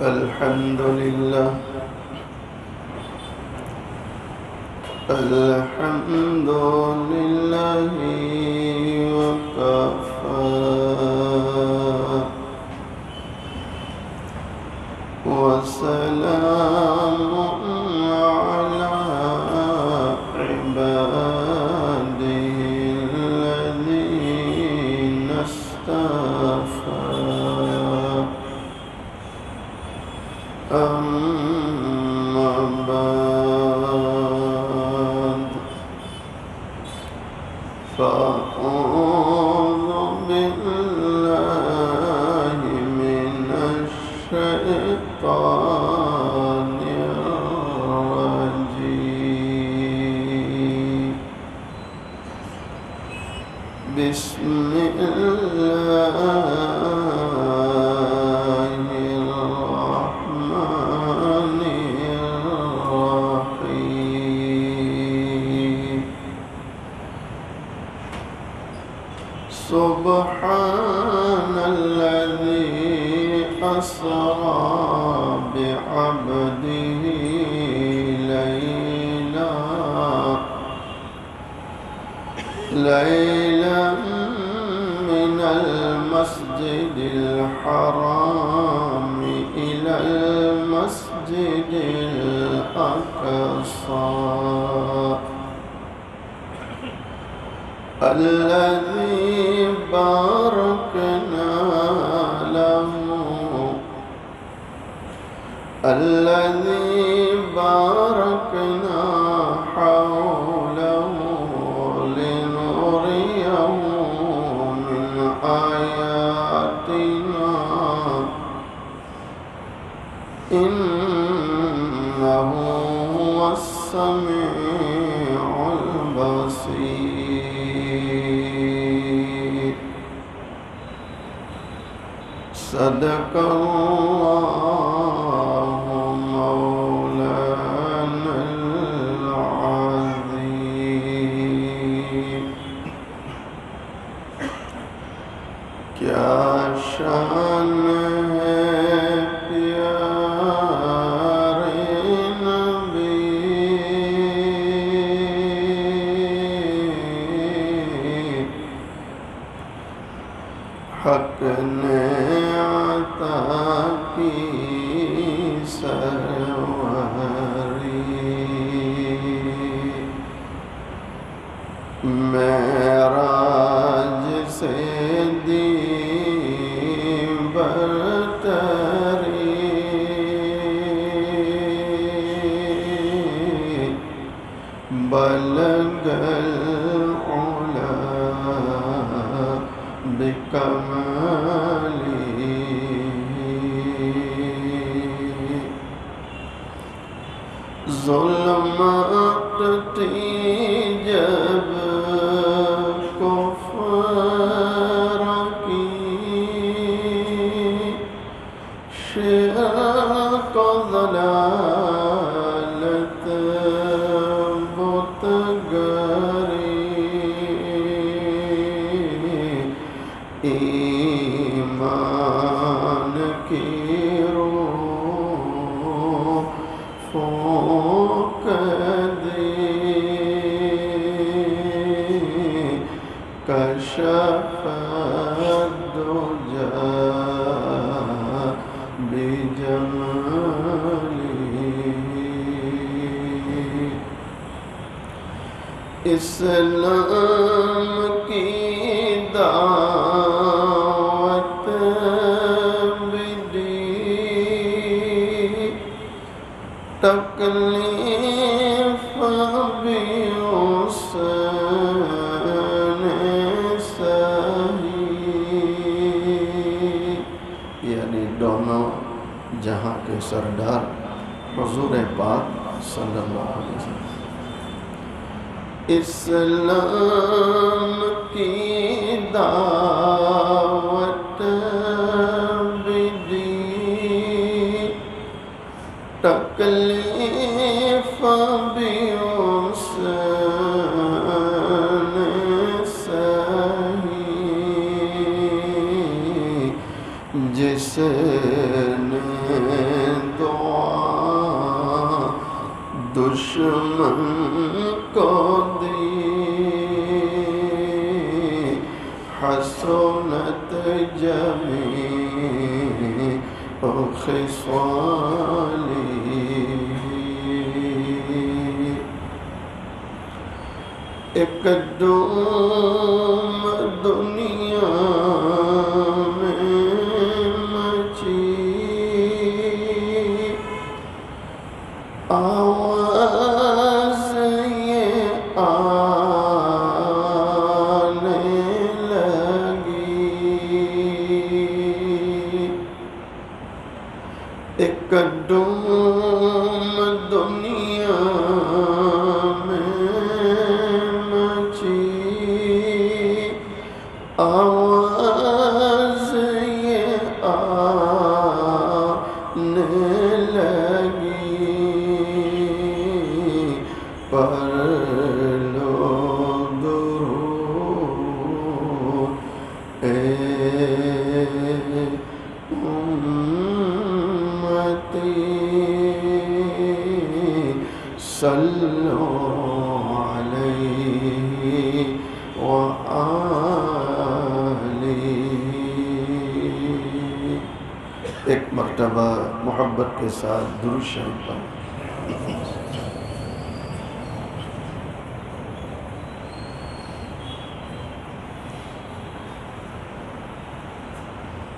الحمد لله الحمد لله وكفى وسلام على عباده الذين اصطفى أما بعد فأعوذ بالله من الشيطان الرجيم بسم الله الرحمن الرحيم سبحان الذي أسرى بعبده ليلا من المسجد الحرام إلى المسجد الأقصى الذي باركنا حوله لنريه من آياتنا إنه هو السميع البصير صدق الله مولانا العظيم کیا شان ہے پیارے نبی حق نے عطا کی سروری معراج سے دی برتری بلغ العلا بکمالی ظلمات تھی جب کفر کی شرک و ضلالت بتگری ایمان کی روح فوق دی کشف الدجى بجمالی اسلام کی دعوت بھی تکلیف بھی اس نے سہی، یعنی دونوں جہاں کے سردار حضور پاک صلی اللہ علیہ وسلم اسلام کی دعوت بھی دی تکلیف بھی اس نے سہی جس نے دشمن کو دی حسنت جمیع خصالی ایک دم دنیا میں مچی آواز یہ آنے لگی ایک دم دنیا آواز یہ آنے لگی پڑھ لو درود اے امتی صلو علیہ ایک مرتبہ محبت کے ساتھ درود شریف پڑھیں۔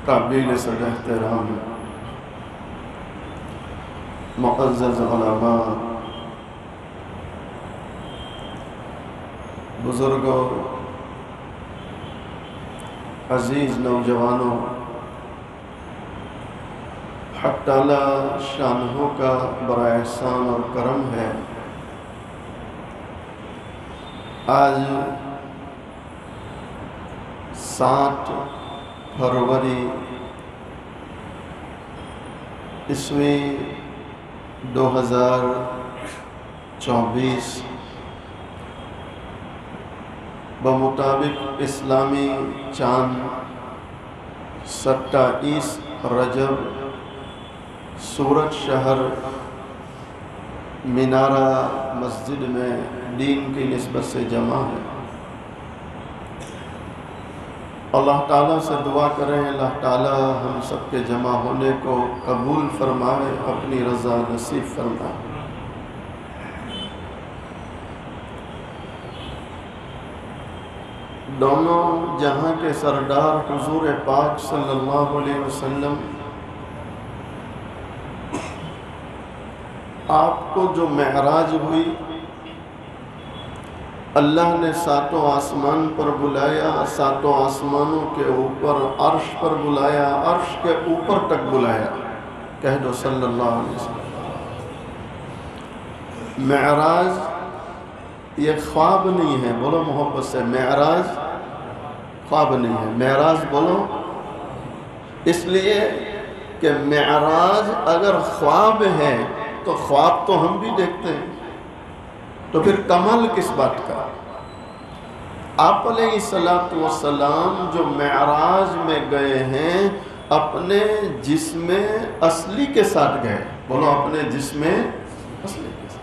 قابل صد احترام معزز علماء، بزرگوں، عزیز نوجوانوں، حق تعالی شانہ کا بڑا احسان اور کرم ہے، آج 7 فروری عیسوی 2024 بمطابق اسلامی چاند 27 رجب سورت شہر مینارہ مسجد میں دین کی نسبت سے جمع ہے۔ اللہ تعالیٰ سے دعا کریں اللہ تعالیٰ ہم سب کے جمع ہونے کو قبول فرمائے، اپنی رضا نصیب فرمائے۔ دونوں جہاں کے سردار حضور پاک صلی اللہ علیہ وسلم آپ کو جو معراج ہوئی، اللہ نے 7 آسمان پر بلایا، 7 آسمانوں کے اوپر عرش پر بلایا، عرش کے اوپر تک بلایا، کہہ دو صلی اللہ علیہ وسلم۔ معراج یہ خواب نہیں ہے، بولو محبت سے، معراج خواب نہیں ہے، معراج بولو، اس لیے کہ معراج اگر خواب ہے تو خواب تو ہم بھی دیکھتے ہیں، تو پھر کمال کس بات کا؟ آپ علیہ السلام جو معراج میں گئے ہیں اپنے جسم اصلی کے ساتھ گئے، بولو اپنے جسم اصلی کے ساتھ۔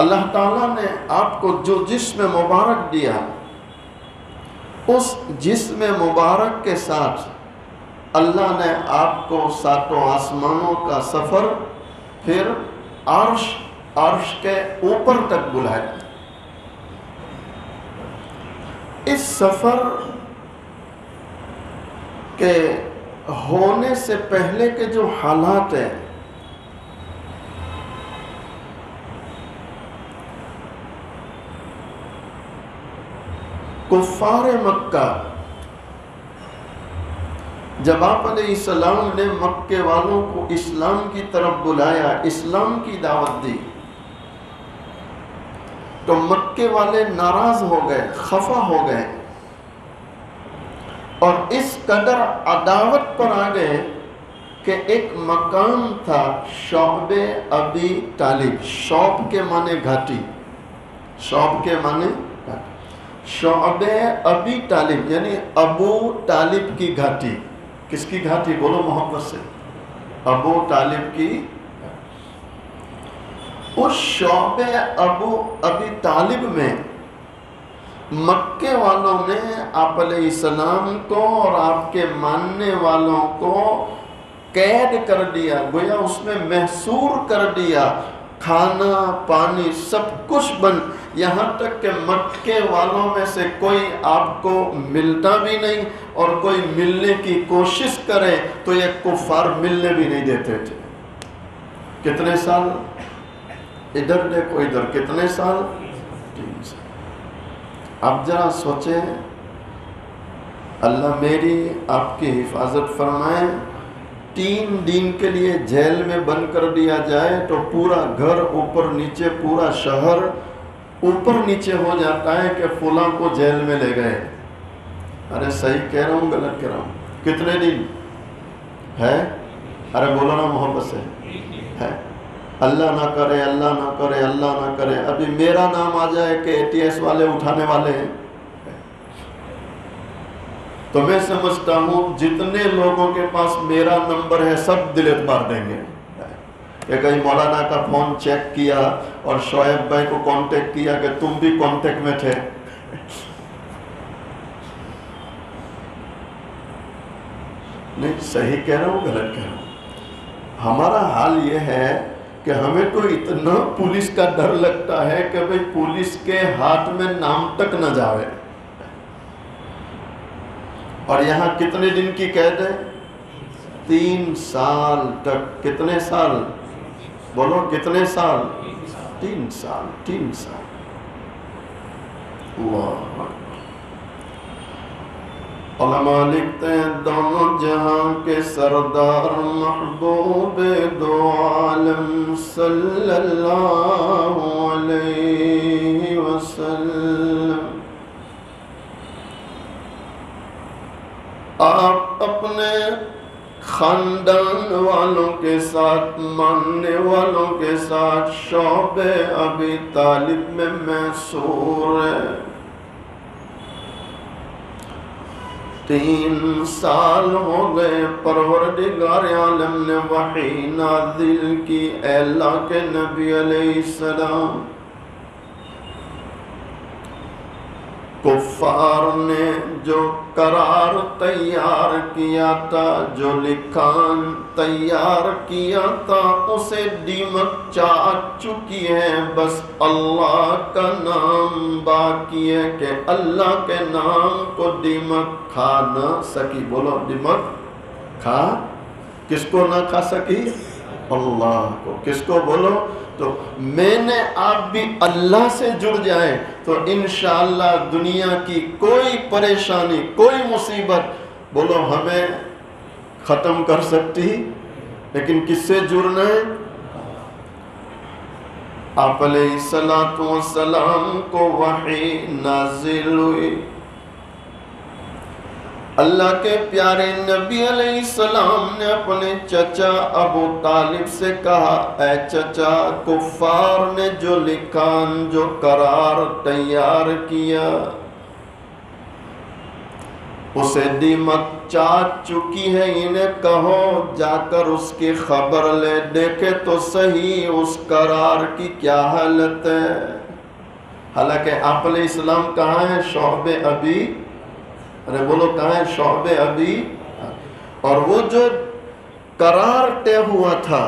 اللہ تعالیٰ نے آپ کو جو جسم مبارک دیا، اس جسم مبارک کے ساتھ اللہ نے آپ کو 7 آسمانوں کا سفر، پھر عرش کے اوپر تک بلایا۔ اس سفر کے ہونے سے پہلے کے جو حالات ہیں، کفار مکہ، جب آپ علیہ السلام نے مکے والوں کو اسلام کی طرف بلایا، اسلام کی دعوت دی، تو مکے والے ناراض ہو گئے، خفا ہو گئے، اور اس قدر عداوت پر آ گئے کہ ایک مقام تھا شعب ابی طالب، شعب کے معنی گھاٹی، شعب کے معنی گھاٹی، شعب ابی طالب یعنی ابو طالب کی گھاٹی۔ کس کی گھاٹی؟ بولو محبت سے، ابو طالب کی۔ اس شعبے ابی طالب میں مکے والوں نے آپ علیہ السلام کو اور آپ کے ماننے والوں کو قید کر دیا، گویا اس میں محصور کر دیا، کھانا پانی سب کچھ بند، یہاں تک کہ مکے والوں میں سے کوئی آپ کو ملتا بھی نہیں، اور کوئی ملنے کی کوشش کرے تو یہ کفار ملنے بھی نہیں دیتے تھے۔ کتنے سال؟ ادھر دیکھو ادھر، کتنے سال؟ 3 سال۔ اب ذرا سوچیں، اللہ میری آپ کی حفاظت فرمائے، 3 دن کے لیے جیل میں بند کر دیا جائے تو پورا گھر اوپر نیچے، پورا شہر اوپر نیچے ہو جاتا ہے کہ فلاں کو جیل میں لے گئے۔ ارے صحیح کہہ رہا ہوں غلط کہہ رہا ہوں؟ کتنے دن ہے؟ ارے بولو نا محبت سے، ہے؟ اللہ نہ کرے، اللہ نہ کرے، اللہ نہ کرے ابھی میرا نام آ جائے کہ ATS والے اٹھانے والے ہیں، تو میں سمجھتا ہوں جتنے لوگوں کے پاس میرا نمبر ہے سب ڈیلیٹ مار دیں گے۔ کہ کہیں مولانا کا فون چیک کیا اور شعیب بھائی کو کانٹیکٹ کیا کہ تم بھی کانٹیکٹ میں تھے۔ نہیں صحیح کہہ رہا ہوں غلط کہہ رہا ہوں؟ ہمارا حال یہ ہے کہ ہمیں تو اتنا پولیس کا ڈر لگتا ہے کہ بھئی پولیس کے ہاتھ میں نام تک نہ جاوے۔ اور یہاں کتنے دن کی قید ہے؟ 3 سال تک۔ کتنے سال؟ بولو کتنے سال؟ 3 سال، 3 سال۔ اللہ اکبر۔ علماء لکھتے ہیں دونوں جہاں کے سردار محبوب دو عالم صلی اللہ علیہ وسلم، آپ اپنے خاندان والوں کے ساتھ، ماننے والوں کے ساتھ شعبے ابی طالب میں محصور ہے۔ 3 سال ہو گئے، پروردگار عالم نے وحی نازل کی، اے اللہ کے نبی علیہ السلام، کفار نے جو قرار تیار کیا تھا، جو لکھان تیار کیا تھا، اسے دیمک چاٹ چکی ہے، بس اللہ کا نام باقی ہے کہ اللہ کے نام کو دیمک کھا نہ سکی۔ بولو دیمک کھا، کس کو نہ کھا سکی؟ اللہ کو۔ کس کو؟ بولو۔ تو میں نے آپ بھی اللہ سے جڑ جائیں تو انشاءاللہ دنیا کی کوئی پریشانی، کوئی مصیبت بولو ہمیں ختم کر سکتی، لیکن کس سے جڑنا ہے؟ آپ علیہ السلام کو وحی نازل ہوئی، اللہ کے پیارے نبی علیہ السلام نے اپنے چچا ابو طالب سے کہا، اے چچا، کفار نے جو لکھان، جو قرار تیار کیا، اسے دیمک چاٹ چکی ہے، انہیں کہو جا کر اس کی خبر لے، دیکھے تو صحیح اس قرار کی کیا حالت ہے۔ حالانکہ آپ علیہ السلام کہاں ہیں؟ شعبے ابی، ارے بولو کہاں ہے؟ شعبے ابی، اور وہ جو قرار طے ہوا تھا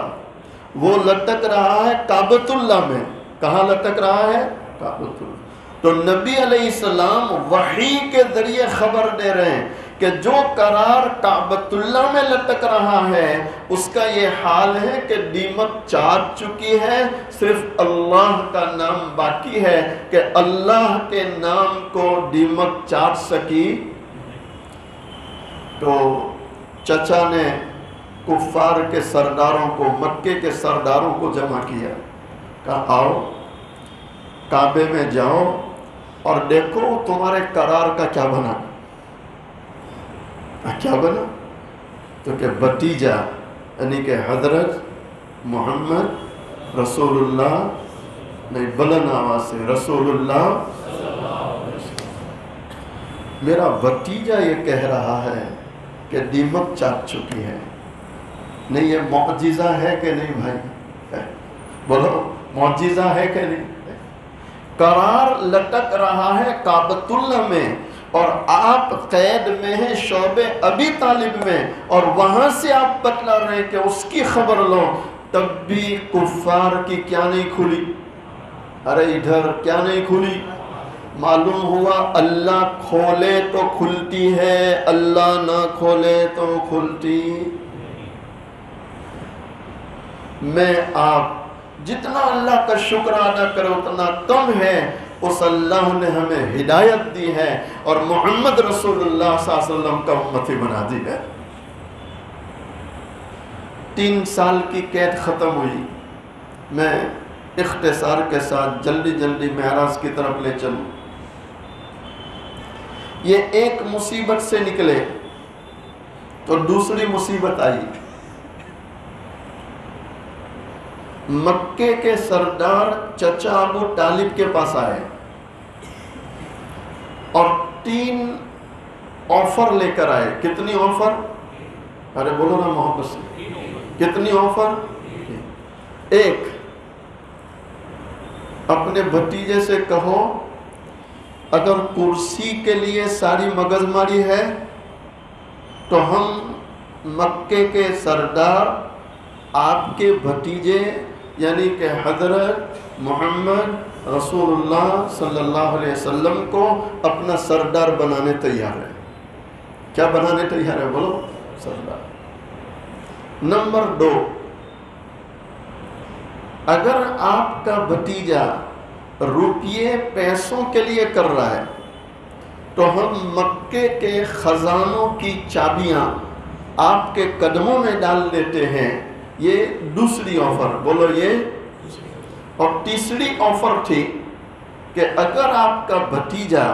وہ لٹک رہا ہے کعبۃ اللہ میں۔ کہاں لٹک رہا ہے؟ کعبۃ اللہ۔ تو نبی علیہ السلام وحی کے ذریعے خبر دے رہے ہیں کہ جو قرار کعبۃ اللہ میں لٹک رہا ہے اس کا یہ حال ہے کہ دیمک چاٹ چکی ہے، صرف اللہ کا نام باقی ہے کہ اللہ کے نام کو دیمک چاٹ سکی۔ تو چچا نے کفار کے سرداروں کو، مکے کے سرداروں کو جمع کیا، کہا آؤ کعبے میں جاؤ اور دیکھو تمہارے قرار کا کیا بنا۔ کیا بنا؟ تو کہ بھتیجا یعنی کہ حضرت محمد رسول اللہ، نہیں بلند آواز سے، رسول اللہ، میرا بھتیجا یہ کہہ رہا ہے کہ دیمک چاٹ چکی ہے۔ نہیں یہ معجزہ ہے کہ نہیں بھائی؟ بولو معجزہ ہے کہ نہیں؟ قرار لٹک رہا ہے کعبۃ اللہ میں اور آپ قید میں ہیں شعبہ ابی طالب میں، اور وہاں سے آپ بتلا رہے ہیں کہ اس کی خبر لو، تب بھی کفار کی کیا نہیں کھلی؟ ارے ادھر کیا نہیں کھلی؟ معلوم ہوا اللہ کھولے تو کھلتی ہے، اللہ نہ کھولے تو کھلتی۔ میں آپ جتنا اللہ کا شکر ادا کرو اتنا کم ہے۔ اس اللہ نے ہمیں ہدایت دی ہے اور محمد رسول اللہ صلی اللہ علیہ وسلم کا امتی بنا دی ہے۔ 3 سال کی قید ختم ہوئی۔ میں اختصار کے ساتھ جلدی معراج کی طرف لے چلوں۔ یہ ایک مصیبت سے نکلے تو دوسری مصیبت آئی۔ مکے کے سردار چچا ابو طالب کے پاس آئے اور 3 آفر لے کر آئے۔ کتنی آفر؟ ارے بولو نا محبت سے، کتنی آفر؟ ایک، اپنے بھتیجے سے کہو اگر کرسی کے لیے ساری مگز ماری ہے تو ہم مکے کے سردار آپ کے بھتیجے یعنی کہ حضرت محمد رسول اللہ صلی اللہ علیہ وسلم کو اپنا سردار بنانے تیار ہے۔ کیا بنانے تیار ہے؟ بولو، سردار۔ نمبر 2، اگر آپ کا بھتیجا روپیے پیسوں کے لیے کر رہا ہے تو ہم مکے کے خزانوں کی چابیاں آپ کے قدموں میں ڈال دیتے ہیں۔ یہ دوسری آفر، بولو یہ۔ اور تیسری آفر تھی کہ اگر آپ کا بھتیجا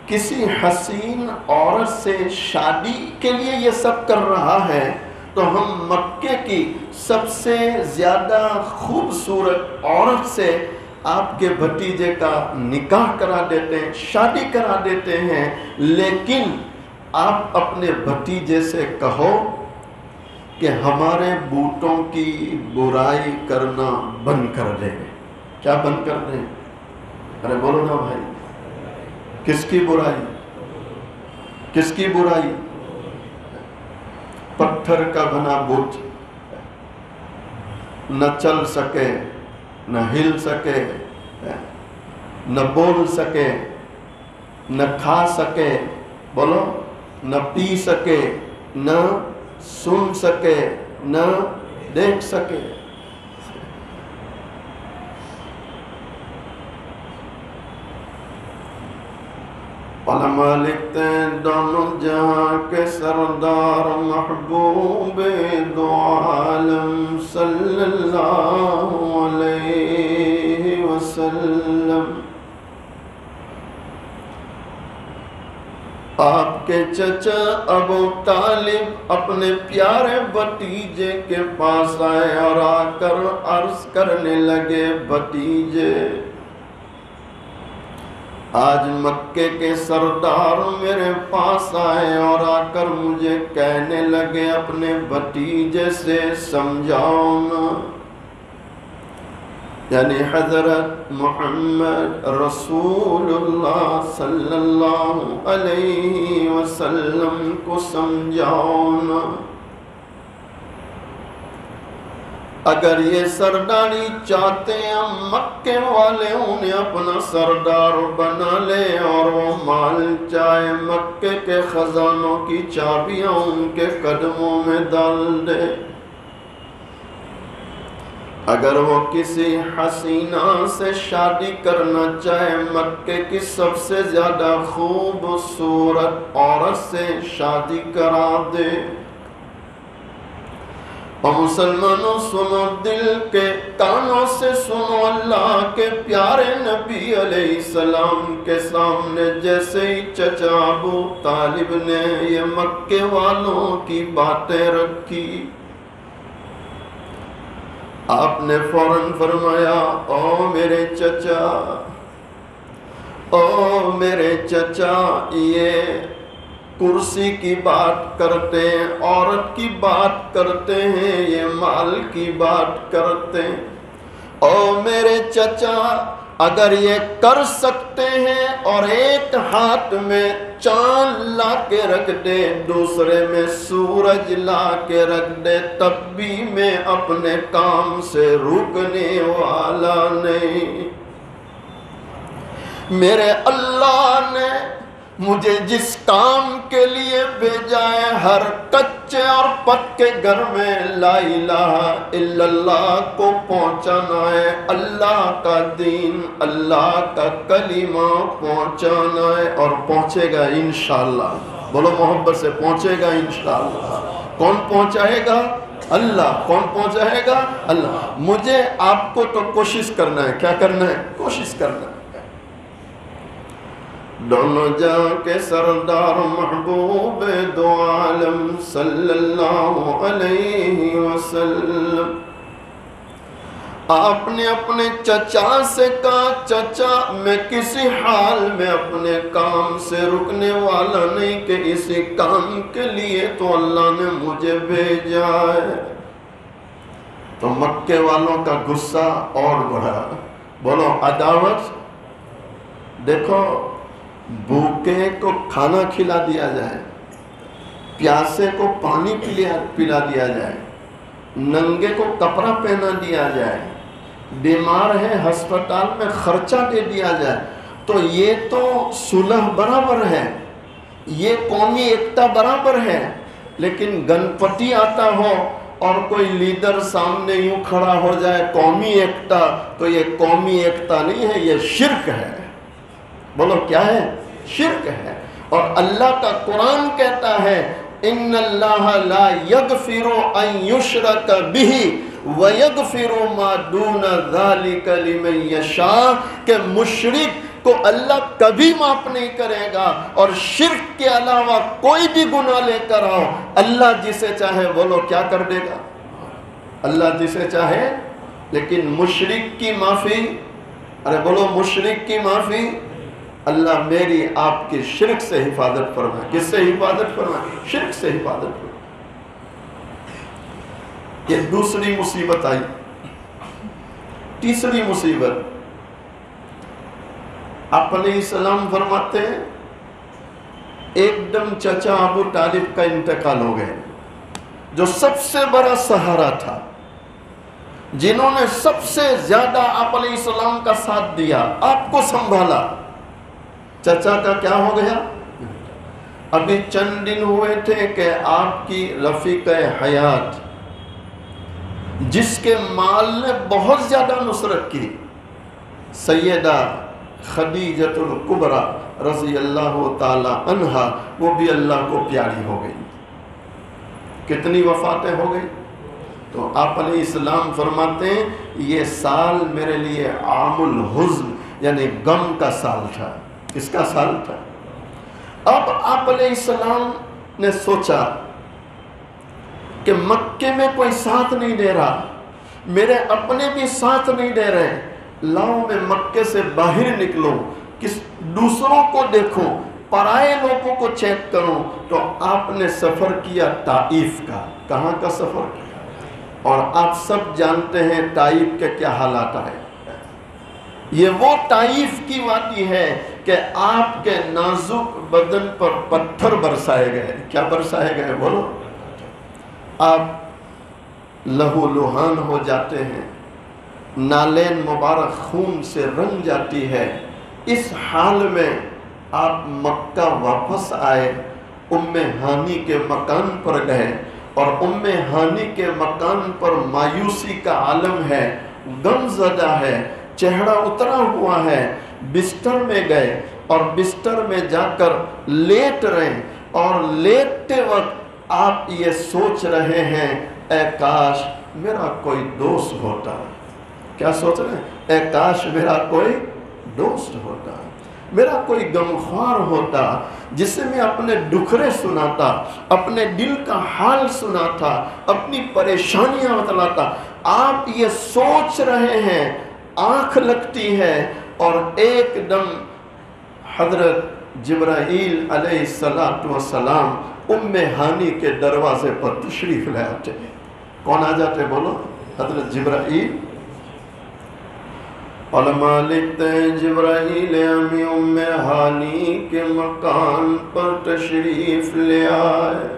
کسی حسین عورت سے شادی کے لیے یہ سب کر رہا ہے تو ہم مکے کی سب سے زیادہ خوبصورت عورت سے آپ کے بھتیجے کا نکاح کرا دیتے ہیں، شادی کرا دیتے ہیں، لیکن آپ اپنے بھتیجے سے کہو کہ ہمارے بوٹوں کی برائی کرنا بند کر دیں۔ کیا بند کر دیں؟ ارے بولو نا بھائی، کس کی برائی؟ کس کی برائی؟ پتھر کا بنا بت، نہ چل سکے، نہ ہل سکے، نہ بول سکے، نہ کھا سکے، بولو، نہ پی سکے، نہ سن سکے، نہ دیکھ سکے۔ علماء لکھتے ہیں دونوں جہاں کے سردار محبوب دو عالم صلی اللہ علیہ وسلم، آپ کے چچا ابو طالب اپنے پیارے بھتیجے کے پاس آئے اور آ کر عرض کرنے لگے، بھتیجے آج مکے کے سردار میرے پاس آئے اور آ کر مجھے کہنے لگے اپنے بھتیجے سے سمجھاؤ نا، یعنی حضرت محمد رسول اللہ صلی اللہ علیہ وسلم کو سمجھاؤ نا۔ اگر یہ سرداری چاہتے ہیں مکے والے انہیں اپنا سردار بنا لے اور وہ مال چاہے مکے کے خزانوں کی چابیاں ان کے قدموں میں ڈال دے۔ اگر وہ کسی حسینہ سے شادی کرنا چاہے مکے کی سب سے زیادہ خوبصورت عورت سے شادی کرا دے۔ اور مسلمانوں سنو، دل کے کانوں سے سنو، اللہ کے پیارے نبی علیہ السلام کے سامنے جیسے ہی چچا ابو طالب نے یہ مکے والوں کی باتیں رکھی، آپ نے فوراً فرمایا، او میرے چچا، او میرے چچا، یہ کرسی کی بات کرتے ہیں، عورت کی بات کرتے ہیں، یہ مال کی بات کرتے ہیں، او میرے چچا اگر یہ کر سکتے ہیں اور ایک ہاتھ میں چاند لا کے رکھ دے دوسرے میں سورج لا کے رکھ دے تب بھی میں اپنے کام سے رکنے والا نہیں۔ میرے اللہ نے مجھے جس کام کے لیے بھیجا ہے ہر کچے اور پکے گھر میں لا الہ الا اللہ کو پہنچانا ہے، اللہ کا دین اللہ کا کلمہ پہنچانا ہے، اور پہنچے گا انشاءاللہ۔ بولو محبت سے، پہنچے گا انشاءاللہ۔ کون پہنچائے گا؟ اللہ۔ کون پہنچائے گا؟ اللہ۔ مجھے آپ کو تو کوشش کرنا ہے۔ کیا کرنا ہے؟ کوشش کرنا ہے۔ دونوں جہاں کے سردار محبوب دو عالم صلی اللہ علیہ وسلم، آپ نے اپنے چچا سے کہا چچا میں کسی حال میں اپنے کام سے رکنے والا نہیں کہ اسی کام کے لیے تو اللہ نے مجھے بھیجا ہے۔ تو مکے والوں کا غصہ اور بڑھا۔ بولو عداوت۔ دیکھو بھوکے کو کھانا کھلا دیا جائے، پیاسے کو پانی پلا دیا جائے، ننگے کو کپڑا پہنا دیا جائے، بیمار ہے ہسپتال میں خرچہ دے دیا جائے، تو یہ تو صلح برابر ہے، یہ قومی ایکتا برابر ہے۔ لیکن گنپتی آتا ہو اور کوئی لیڈر سامنے یوں کھڑا ہو جائے قومی ایکتا، تو یہ قومی ایکتا نہیں ہے، یہ شرک ہے۔ بولو کیا ہے؟ شرک ہے۔ اور اللہ کا قرآن کہتا ہے ان اللہ لا یغفر ان یشرک بہ ویغفر ما دون ذلک لمن یشاء، کہ مشرک کو اللہ کبھی معاف نہیں کرے گا، اور شرک کے علاوہ کوئی بھی گناہ لے کر آؤ اللہ جسے چاہے بولو کیا کر دے گا؟ اللہ جسے چاہے۔ لیکن مشرک کی معافی، ارے بولو مشرک کی معافی، اللہ میری آپ کی شرک سے حفاظت فرمائے۔ کس سے حفاظت فرمائے؟ شرک سے حفاظت فرمائے۔ یہ دوسری مصیبت آئی۔ تیسری مصیبت، آپ علیہ السلام فرماتے ہیں ایک دم چچا ابو طالب کا انتقال ہو گئے، جو سب سے بڑا سہارا تھا، جنہوں نے سب سے زیادہ آپ علیہ السلام کا ساتھ دیا، آپ کو سنبھالا۔ چچا کا کیا ہو گیا؟ ابھی چند دن ہوئے تھے کہ آپ کی رفیق حیات، جس کے مال نے بہت زیادہ نصرت کی، سیدہ خدیجۃ الکبریٰ رضی اللہ تعالی عنہا، وہ بھی اللہ کو پیاری ہو گئی۔ کتنی وفاتیں ہو گئی؟ تو آپ علیہ السلام فرماتے ہیں یہ سال میرے لیے عام الحزن یعنی غم کا سال تھا۔ کس کا سال تھا؟ اب آپ علیہ السلام نے سوچا کہ مکے میں کوئی ساتھ نہیں دے رہا، میرے اپنے بھی ساتھ نہیں دے رہے، لاؤ میں مکے سے باہر نکلوں، دوسروں کو دیکھوں، پرائے لوگوں کو چیک کروں۔ تو آپ نے سفر کیا طائف کا۔ کہاں کا سفر کیا؟ اور آپ سب جانتے ہیں طائف کے کیا حالات آئے۔ یہ وہ طائف کی وادی ہے کہ آپ کے نازک بدن پر پتھر برسائے گئے۔ کیا برسائے گئے بولو؟ آپ لہو لہان ہو جاتے ہیں، نالین مبارک خون سے رنگ جاتی ہے۔ اس حال میں آپ مکہ واپس آئے، ام ہانی کے مکان پر گئے، اور ام ہانی کے مکان پر مایوسی کا عالم ہے، غم زدہ ہے، چہرہ اترا ہوا ہے۔ بستر میں گئے اور بستر میں جا کر لیٹ رہے، اور لیٹتے وقت آپ یہ سوچ رہے ہیں اے کاش میرا کوئی دوست ہوتا۔ کیا سوچ رہے ہیں؟ اے کاش میرا کوئی دوست ہوتا، میرا کوئی غمخوار ہوتا، جسے میں اپنے دکھرے سناتا، اپنے دل کا حال سناتا، اپنی پریشانیاں بتلاتا۔ آپ یہ سوچ رہے ہیں، آنکھ لگتی ہے، اور ایک دم حضرت جبرائیل علیہ السلام ام ہانی کے دروازے پر تشریف لے آتے ہیں۔ کون آ جاتے بولو؟ حضرت جبرائیل علماء لکھتے ہیں جبرائیل امی ام ہانی کے مکان پر تشریف لے آئے.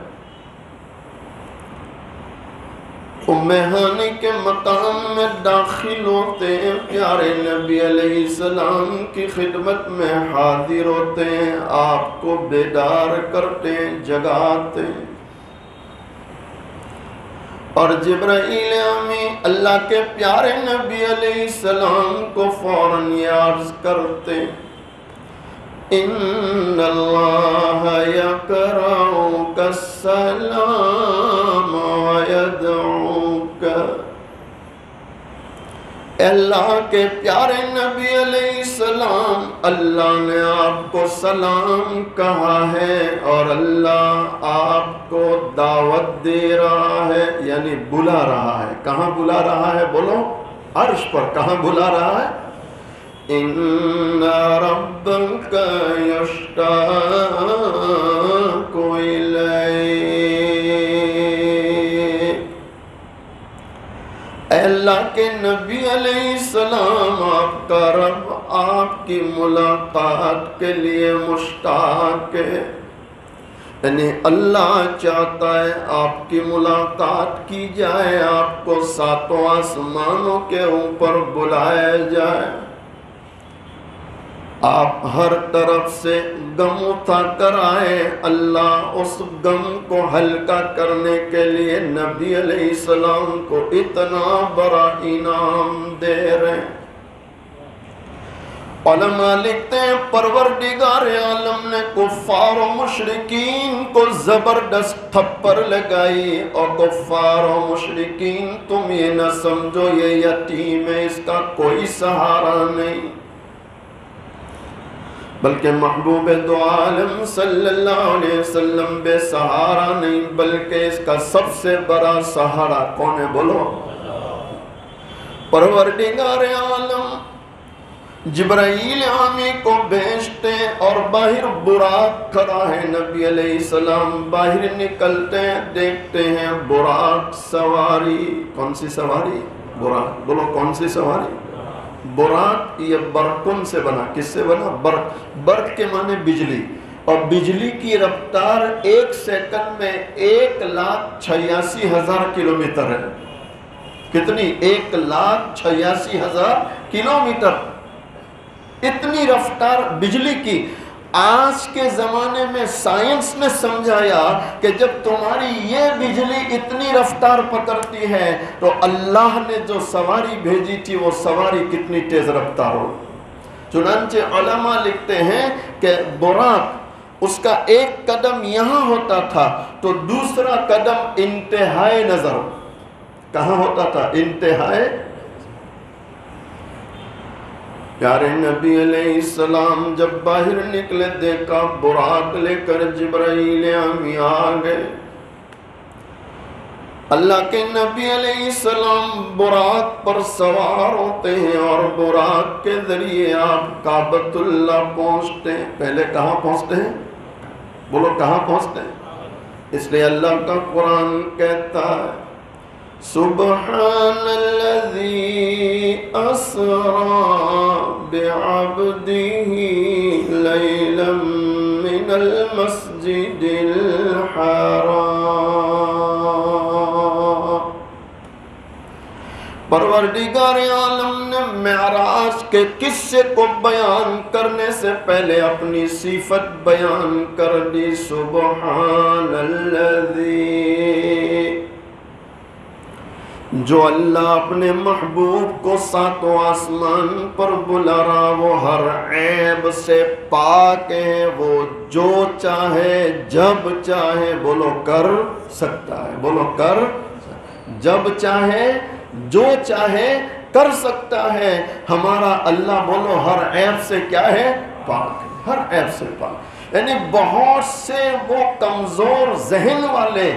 ام ہانی کے مقام میں داخل ہوتے ہیں، پیارے نبی علیہ السلام کی خدمت میں حاضر ہوتے ہیں، آپ کو بیدار کرتے ہیں، جگاتے ہیں. اور جبرائیل امی اللہ کے پیارے نبی علیہ السلام کو فوراً یہ عرض کرتے ہیں، ان اللہ یقرؤک السلام ویدعوک. اللہ کے پیارے نبی علیہ السلام، اللہ نے آپ کو سلام کہا ہے اور اللہ آپ کو دعوت دے رہا ہے، یعنی بلا رہا ہے. کہاں بلا رہا ہے؟ بولو. عرش پر. کہاں بلا رہا ہے؟ ان ربک یشتاق الیک. اے اللہ کے نبی علیہ السلام، آپ کا رب آپ کی ملاقات کے لیے مشتاق ہے. یعنی اللہ چاہتا ہے آپ کی ملاقات کی جائے، آپ کو ساتوں آسمانوں کے اوپر بلایا جائے. آپ ہر طرف سے غم اٹھا کر آئے، اللہ اس غم کو ہلکا کرنے کے لیے نبی علیہ السلام کو اتنا بڑا انعام دے رہے ہیں. علماء لکھتے ہیں پروردگار عالم نے کفار و مشرکین کو زبردست تھپڑ لگائی، اور کفار و مشرکین تم یہ نہ سمجھو یہ یتیم ہے، اس کا کوئی سہارا نہیں، بلکہ محبوب دو عالم صلی اللہ علیہ وسلم بے سہارا نہیں، بلکہ اس کا سب سے بڑا سہارا کون ہے؟ بولو. پروردگار عالم جبرائیل امی کو بھیجتے اور باہر براق کھڑا ہے. نبی علیہ السلام باہر نکلتے ہیں، دیکھتے ہیں براق سواری. کون سی سواری؟ براق. بولو کون سی سواری؟ براق. یہ برقن سے بنا. کس سے بنا؟ برق. برق کے معنی بجلی، اور بجلی کی رفتار ایک سیکنڈ میں 1,86,000 کلومیٹر ہے. کتنی؟ 1,86,000 کلومیٹر. اتنی رفتار بجلی کی. آج کے زمانے میں سائنس نے سمجھایا کہ جب تمہاری یہ بجلی اتنی رفتار پکڑتی ہے تو اللہ نے جو سواری بھیجی تھی وہ سواری کتنی تیز رفتار ہو. چنانچہ علماء لکھتے ہیں کہ براق اس کا ایک قدم یہاں ہوتا تھا تو دوسرا قدم انتہائے نظر. کہاں ہوتا تھا؟ انتہائے. پیارے نبی علیہ السلام جب باہر نکلے، دیکھا براق لے کر جبرائیل امی آ گئے. اللہ کے نبی علیہ السلام براق پر سوار ہوتے ہیں اور براق کے ذریعے آپ کعبۃ اللہ پہنچتے ہیں. پہلے کہاں پہنچتے ہیں؟ بولو کہاں پہنچتے ہیں؟ اس لیے اللہ کا قرآن کہتا ہے سبحان الذی اسری بعبدہ لیلا من المسجد الحرام. پروردگار عالم نے معراج کے قصے کو بیان کرنے سے پہلے اپنی صفت بیان کر دی. سبحان الذی، جو اللہ اپنے محبوب کو ساتوں آسمان پر بلا رہا، وہ ہر عیب سے پاک ہے. وہ جو چاہے جب چاہے بولو کر سکتا ہے. بولو کر. جب چاہے جو چاہے کر سکتا ہے. ہمارا اللہ بولو ہر عیب سے کیا ہے؟ پاک. ہر عیب سے پاک. یعنی بہت سے وہ کمزور ذہن والے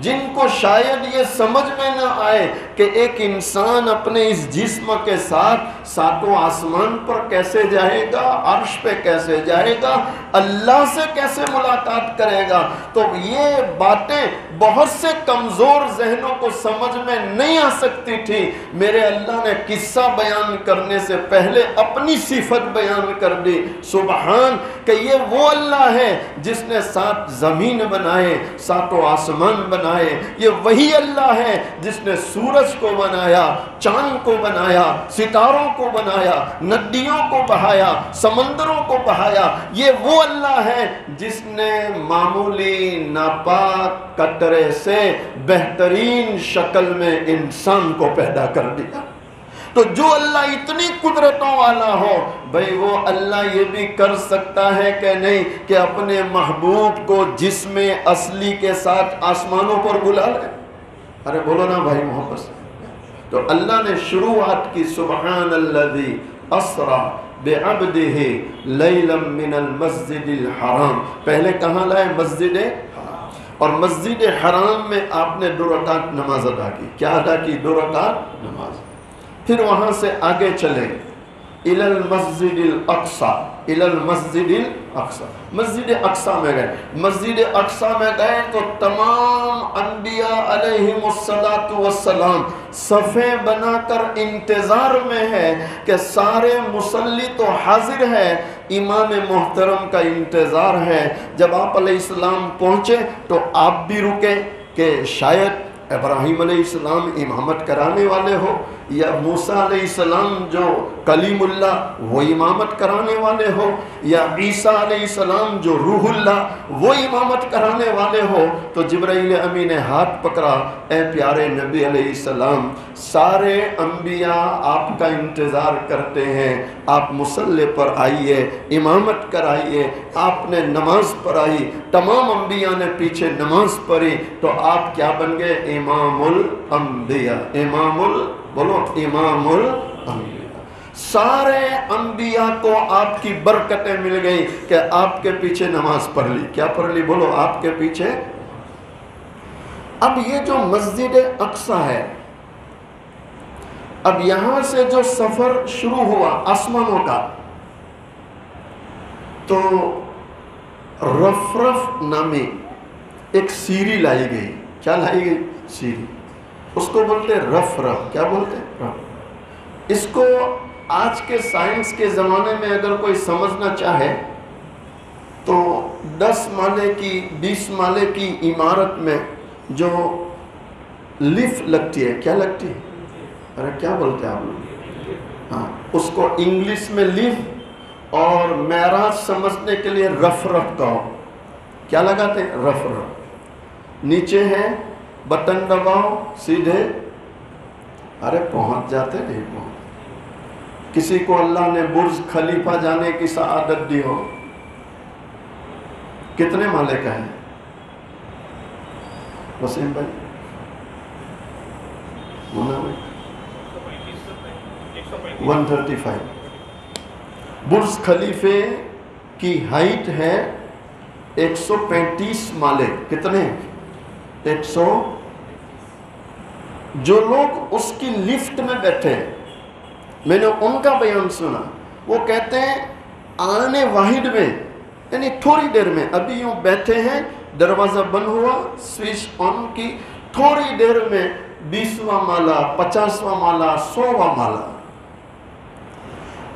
جن کو شاید یہ سمجھ میں نہ آئے کہ ایک انسان اپنے اس جسم کے ساتھ ساتوں آسمان پر کیسے جائے گا، عرش پہ کیسے جائے گا، اللہ سے کیسے ملاقات کرے گا، تو یہ باتیں بہت سے کمزور ذہنوں کو سمجھ میں نہیں آ سکتی تھی، میرے اللہ نے قصہ بیان کرنے سے پہلے اپنی صفت بیان کر دی۔ سبحان کہ یہ وہ اللہ ہے جس نے 7 زمین بنائے، 7 آسمان بنائے، یہ وہی اللہ ہے جس نے سورج کو بنایا، چاند کو بنایا، ستاروں کو بنایا، ندیوں کو بہایا، سمندروں کو بہایا۔ یہ وہ اللہ ہے جس نے معمولی ناپاک قطرے سے بہترین شکل میں انسان کو پیدا کر دیا۔ تو جو اللہ اتنی قدرتوں والا ہو، بھئی وہ اللہ یہ بھی کر سکتا ہے کہ نہیں کہ اپنے محبوب کو جسم اصلی کے ساتھ آسمانوں پر بلا لے؟ ارے بولو نا بھائی محبت سے۔ تو اللہ نے شروعات کی سبحان الذی اسرا بعبدہ لیلا من المسجد الحرام۔ پہلے کہاں لائے؟ مسجد حرام۔ اور مسجد حرام میں آپ نے 2 رکعت نماز ادا کی۔ کیا ادا کی؟ 2 رکعت نماز۔ پھر وہاں سے آگے چلے الی المسجد الاقصی، الی المسجد الاقصی، مسجد اقصی میں گئے۔ مسجد اقصی میں گئے تو تمام انبیاء علیہم السلام صفیں بنا کر انتظار میں ہے کہ سارے مصلی تو حاضر ہے، امام محترم کا انتظار ہے۔ جب آپ علیہ السلام پہنچے تو آپ بھی رکے کہ شاید ابراہیم علیہ السلام امامت کرانے والے ہو، یا موسیٰ علیہ السلام جو کلیم اللہ وہ امامت کرانے والے ہو، یا عیسیٰ علیہ السلام جو روح اللہ وہ امامت کرانے والے ہو۔ تو جبرائیل امین نے ہاتھ پکڑا، اے پیارے نبی علیہ السلام، سارے انبیاء آپ کا انتظار کرتے ہیں، آپ مصلی پر آئیے، امامت کرائیے۔ آپ نے نماز پڑھائی، تمام انبیاء نے پیچھے نماز پڑھی، تو آپ کیا بن گئے؟ امام الانبیاء، بولو امام الانبیاء۔ سارے انبیاء کو آپ کی برکتیں مل گئی کہ آپ کے پیچھے نماز پڑھ لی۔ کیا پڑھ لی؟ بولو آپ کے پیچھے۔ اب یہ جو مسجد اقصی ہے، اب یہاں سے جو سفر شروع ہوا آسمانوں کا، تو رفرف نامی ایک سیڑھی لائی گئی۔ کیا لائی گئی؟ سیڑھی۔ اس کو بولتے رف رف۔ کیا بولتے؟ رف۔ اس کو آج کے سائنس کے زمانے میں اگر کوئی سمجھنا چاہے تو 10 مالے کی 20 مالے کی عمارت میں جو لفٹ لگتی ہے، کیا لگتی ہے؟ ارے کیا بولتے ہیں آپ لوگ؟ ہاں، اس کو انگلش میں لفٹ، اور معراج سمجھنے کے لیے رف رف کہو۔ کیا لگاتے ہیں؟ رف رف۔ نیچے ہے، بٹن دباؤ، سیدھے ارے پہنچ جاتے نہیں پہنچ۔ کسی کو اللہ نے برج خلیفہ جانے کی سعادت دی ہو، کتنے مالے کا ہے وسیم بھائی؟ 135۔ برج خلیفے کی ہائٹ ہے 135 مالے۔ کتنے؟ 100۔ جو لوگ اس کی لفٹ میں بیٹھے، میں نے ان کا بیان سنا، وہ کہتے ہیں آنے واحد میں، یعنی تھوڑی دیر میں، ابھی یوں بیٹھے ہیں، دروازہ بند ہوا، سوئچ آن کی، تھوڑی دیر میں 20واں مالا، 50واں مالا، 100واں مالا۔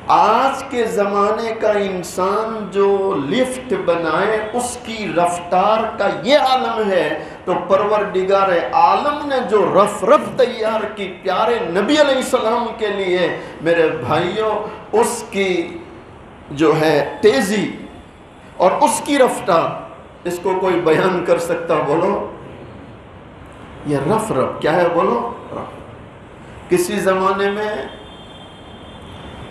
آج کے زمانے کا انسان جو لفٹ بنائے، اس کی رفتار کا یہ عالم ہے، تو پروردگار عالم نے جو رف تیار کی پیارے نبی علیہ السلام کے لیے، میرے بھائیوں، اس کی جو ہے تیزی اور اس کی رفتار، اس کو کوئی بیان کر سکتا؟ بولو یہ رف کیا ہے؟ بولو رف۔ کسی زمانے میں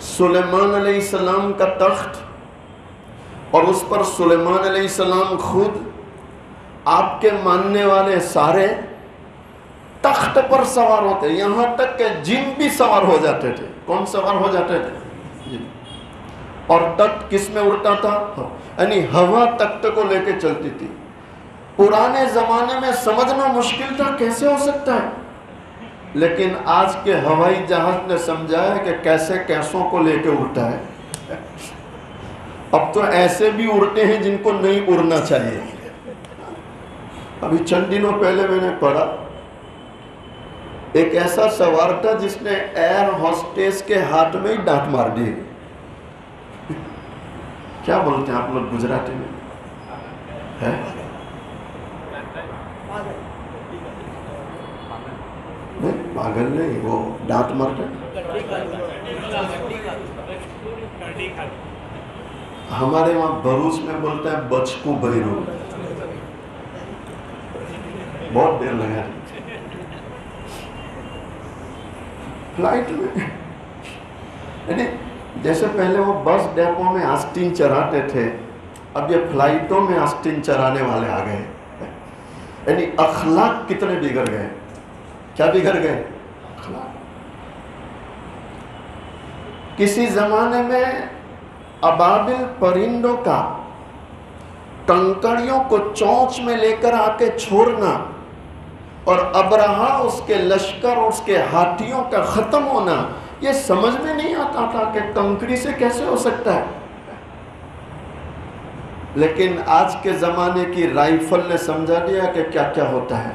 سلیمان علیہ السلام کا تخت، اور اس پر سلیمان علیہ السلام خود، آپ کے ماننے والے سارے تخت پر سوار ہوتے، یہاں تک کہ جن بھی سوار ہو جاتے تھے۔ کون سوار ہو جاتے تھے؟ جن۔ اور تخت کس میں اڑتا تھا؟ یعنی ہوا تخت کو لے کے چلتی تھی۔ پرانے زمانے میں سمجھنا مشکل تھا، کیسے ہو سکتا ہے؟ لیکن آج کے ہوائی جہاز نے سمجھا ہے کہ کیسے کیسوں کو لے کے اڑتا ہے۔ اب تو ایسے بھی اڑتے ہیں جن کو نہیں اڑنا چاہیے۔ ابھی چند دنوں پہلے میں نے پڑھا ایک ایسا سوار تھا جس نے ایئر ہوسٹیس کے ہاتھ میں ہی ڈانٹ مار دی. کیا بولتے ہیں آپ لوگ گجراتی میں؟ نہیں پاگل نہیں، وہ ڈانٹ مارتا. ہمارے وہاں بھروچ میں بولتا ہے بچکو بھیرو. بہت دیر لگا فلائٹ میں. یعنی جیسے پہلے وہ بس ڈیپو میں آستین چراتے تھے، اب یہ فلائٹوں میں آستین چرانے والے آ گئے. یعنی اخلاق کتنے بگڑ گئے. کیا بگڑ گئے؟ اخلاق. کسی زمانے میں ابابل پرندوں کا کنکڑیوں کو چونچ میں لے کر آ کے چھوڑنا اور ابرہا اس کے لشکر اور اس کے ہاتھیوں کا ختم ہونا، یہ سمجھ میں نہیں آتا تھا کہ کنکڑی سے کیسے ہو سکتا ہے. لیکن آج کے زمانے کی رائفل نے سمجھا دیا کہ کیا کیا ہوتا ہے.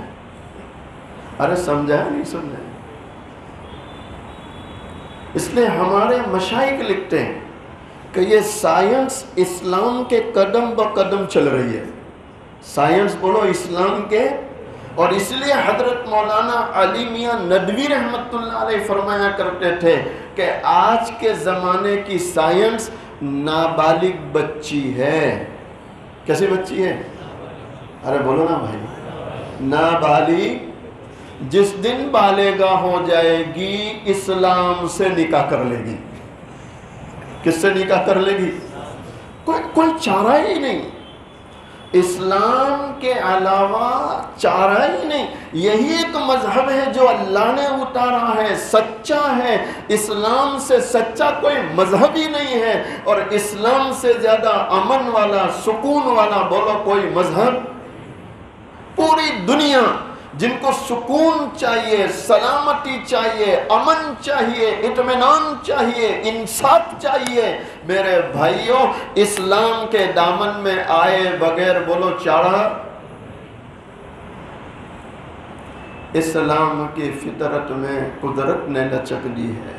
ارے سمجھا نہیں سمجھا. اس لیے ہمارے مشائخ لکھتے ہیں کہ یہ سائنس اسلام کے قدم بقدم چل رہی ہے. سائنس بولو اسلام کے. اور اس لیے حضرت مولانا علی میاں ندوی رحمت اللہ علیہ فرمایا کرتے تھے کہ آج کے زمانے کی سائنس نابالغ بچی ہے. کیسی بچی ہے؟ ارے بولو نا بھائی. نابالغ جس دن بالغہ ہو جائے گی اسلام سے نکاح کر لے گی. کس سے نکاح کر لے گی؟ کوئی چارہ ہی نہیں. اسلام کے علاوہ چارہ ہی نہیں. یہی ایک مذہب ہے جو اللہ نے اتارا ہے، سچا ہے. اسلام سے سچا کوئی مذہب ہی نہیں ہے. اور اسلام سے زیادہ امن والا، سکون والا بولو کوئی مذہب. پوری دنیا جن کو سکون چاہیے، سلامتی چاہیے، امن چاہیے، اطمینان چاہیے، انصاف چاہیے، میرے بھائیوں اسلام کے دامن میں آئے بغیر بولو چارہ. اسلام کی فطرت میں قدرت نے لچک دی ہے.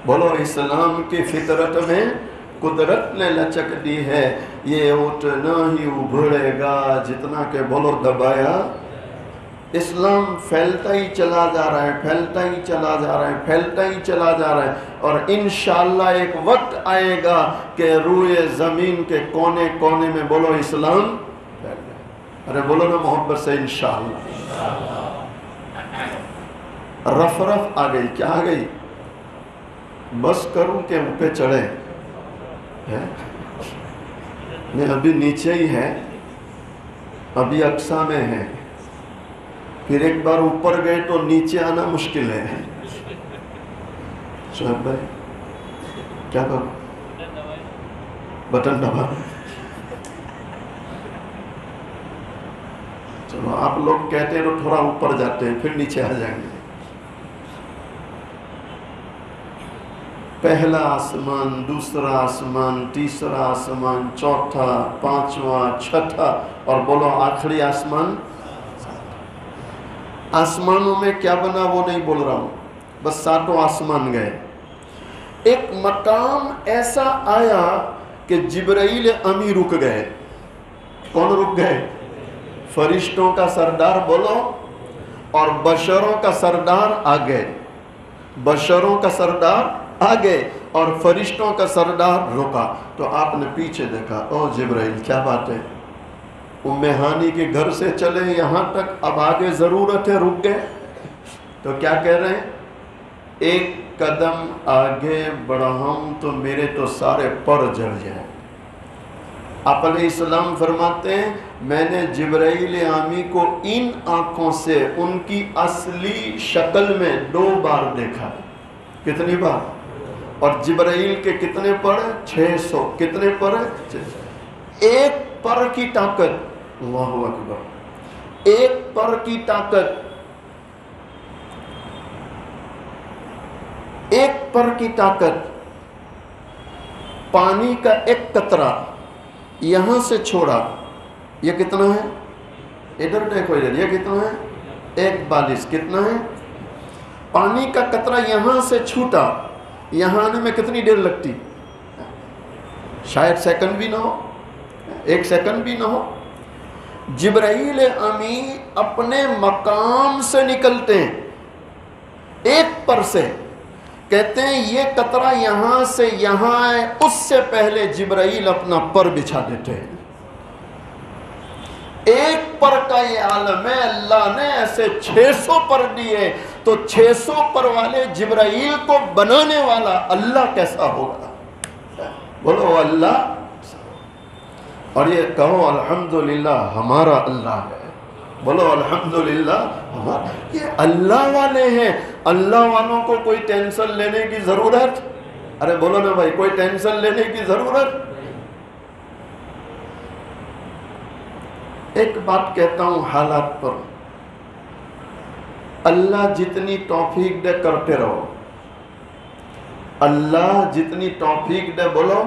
بولو اسلام کی فطرت میں قدرت نے لچک دی ہے. یہ اتنا ہی ابھرے گا جتنا کہ بولو دبایا. اسلام پھیلتا ہی چلا جا رہا ہے، پھیلتا ہی چلا جا رہا ہے، پھیلتا ہی چلا جا رہا ہے. اور انشاءاللہ ایک وقت آئے گا کہ روئے زمین کے کونے کونے میں بولو اسلام پھیل جائے. ارے بولو نا محبت سے انشاءاللہ. رف رف آ گئی. کیا آ گئی؟ بس کروں کہ ان پہ چڑھے. نہیں ابھی نیچے ہی ہے، ابھی اقصا میں ہے. پھر ایک بار اوپر گئے تو نیچے آنا مشکل ہے. شعیب بھائی کیا کروں؟ بٹن دبا. چلو آپ لوگ کہتے ہیں تو تھوڑا اوپر جاتے ہیں، پھر نیچے آ جائیں گے. پہلا آسمان، دوسرا آسمان، تیسرا آسمان، چوتھا، پانچواں، چھٹا اور بولو آخری آسمان. آسمانوں میں کیا بنا وہ نہیں بول رہا ہوں، بس ساتوں آسمان گئے. ایک مقام ایسا آیا کہ جبرائیل امی رک گئے. کون رک گئے؟ فرشتوں کا سردار بولو اور بشروں کا سردار آگے. بشروں کا سردار آگے اور فرشتوں کا سردار رکا. تو آپ نے پیچھے دیکھا، او جبرائیل کیا بات ہے؟ ام ہانی کے گھر سے چلے یہاں تک، اب آگے ضرورت ہے، رک گئے. تو کیا کہہ رہے ہیں؟ ایک قدم آگے بڑھاؤں تو میرے تو سارے پر جڑ جائیں. آپ علیہ السلام فرماتے ہیں میں نے جبرائیل امی کو ان آنکھوں سے ان کی اصلی شکل میں 2 بار دیکھا. کتنی بار؟ اور جبرائیل کے کتنے پر؟ 600. کتنے پر؟ 600. ایک پر کی طاقت. اللہ اکبر. ایک پر کی طاقت، ایک پر کی طاقت. پانی کا ایک قطرہ یہاں سے چھوڑا، یہ کتنا ہے؟ ادھر دیکھو ادھر، یہ کتنا ہے؟ 1:42 کتنا ہے؟ پانی کا قطرہ یہاں سے چھوٹا، یہاں آنے میں کتنی دیر لگتی؟ شاید سیکنڈ بھی نہ ہو، 1 سیکنڈ بھی نہ ہو۔ جبرائیل امین اپنے مقام سے نکلتے ہیں، ایک پر سے، کہتے ہیں یہ قطرہ یہاں سے یہاں ہے، اس سے پہلے جبرائیل اپنا پر بچھا دیتے ہیں۔ ایک پر کا یہ عالم ہے، اللہ نے ایسے 600 پر دیے، تو 600 پر والے جبرائیل کو بنانے والا اللہ کیسا ہوگا؟ بولو اللہ، اور یہ کہو الحمدللہ ہمارا اللہ ہے۔ بولو الحمدللہ ہمارا، یہ اللہ والے ہیں۔ اللہ والوں کو کوئی ٹینشن لینے کی ضرورت؟ ارے بولو نا بھائی، کوئی ٹینشن لینے کی ضرورت؟ ایک بات کہتا ہوں حالات پر، اللہ جتنی توفیق دے کرتے رہو، اللہ جتنی توفیق دے، بولو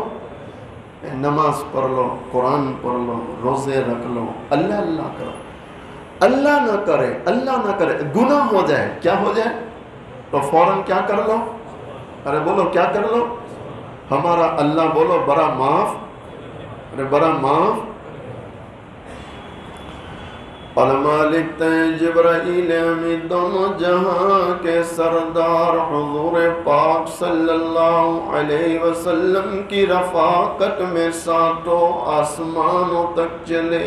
نماز پڑھ لو، قرآن پڑھ لو، روزے رکھ لو، اللہ اللہ کرو۔ اللہ نہ کرے، اللہ نہ کرے، گناہ ہو جائے، کیا ہو جائے تو فوراً کیا کر لو؟ ارے بولو کیا کر لو؟ ہمارا اللہ بولو بڑا معاف، ارے بڑا معاف۔ علماء لکھتے ہیں جبرائیل امین دونوں جہاں کے سردار حضور پاک صلی اللہ علیہ وسلم کی رفاقت میں ساتوں آسمانوں تک چلے۔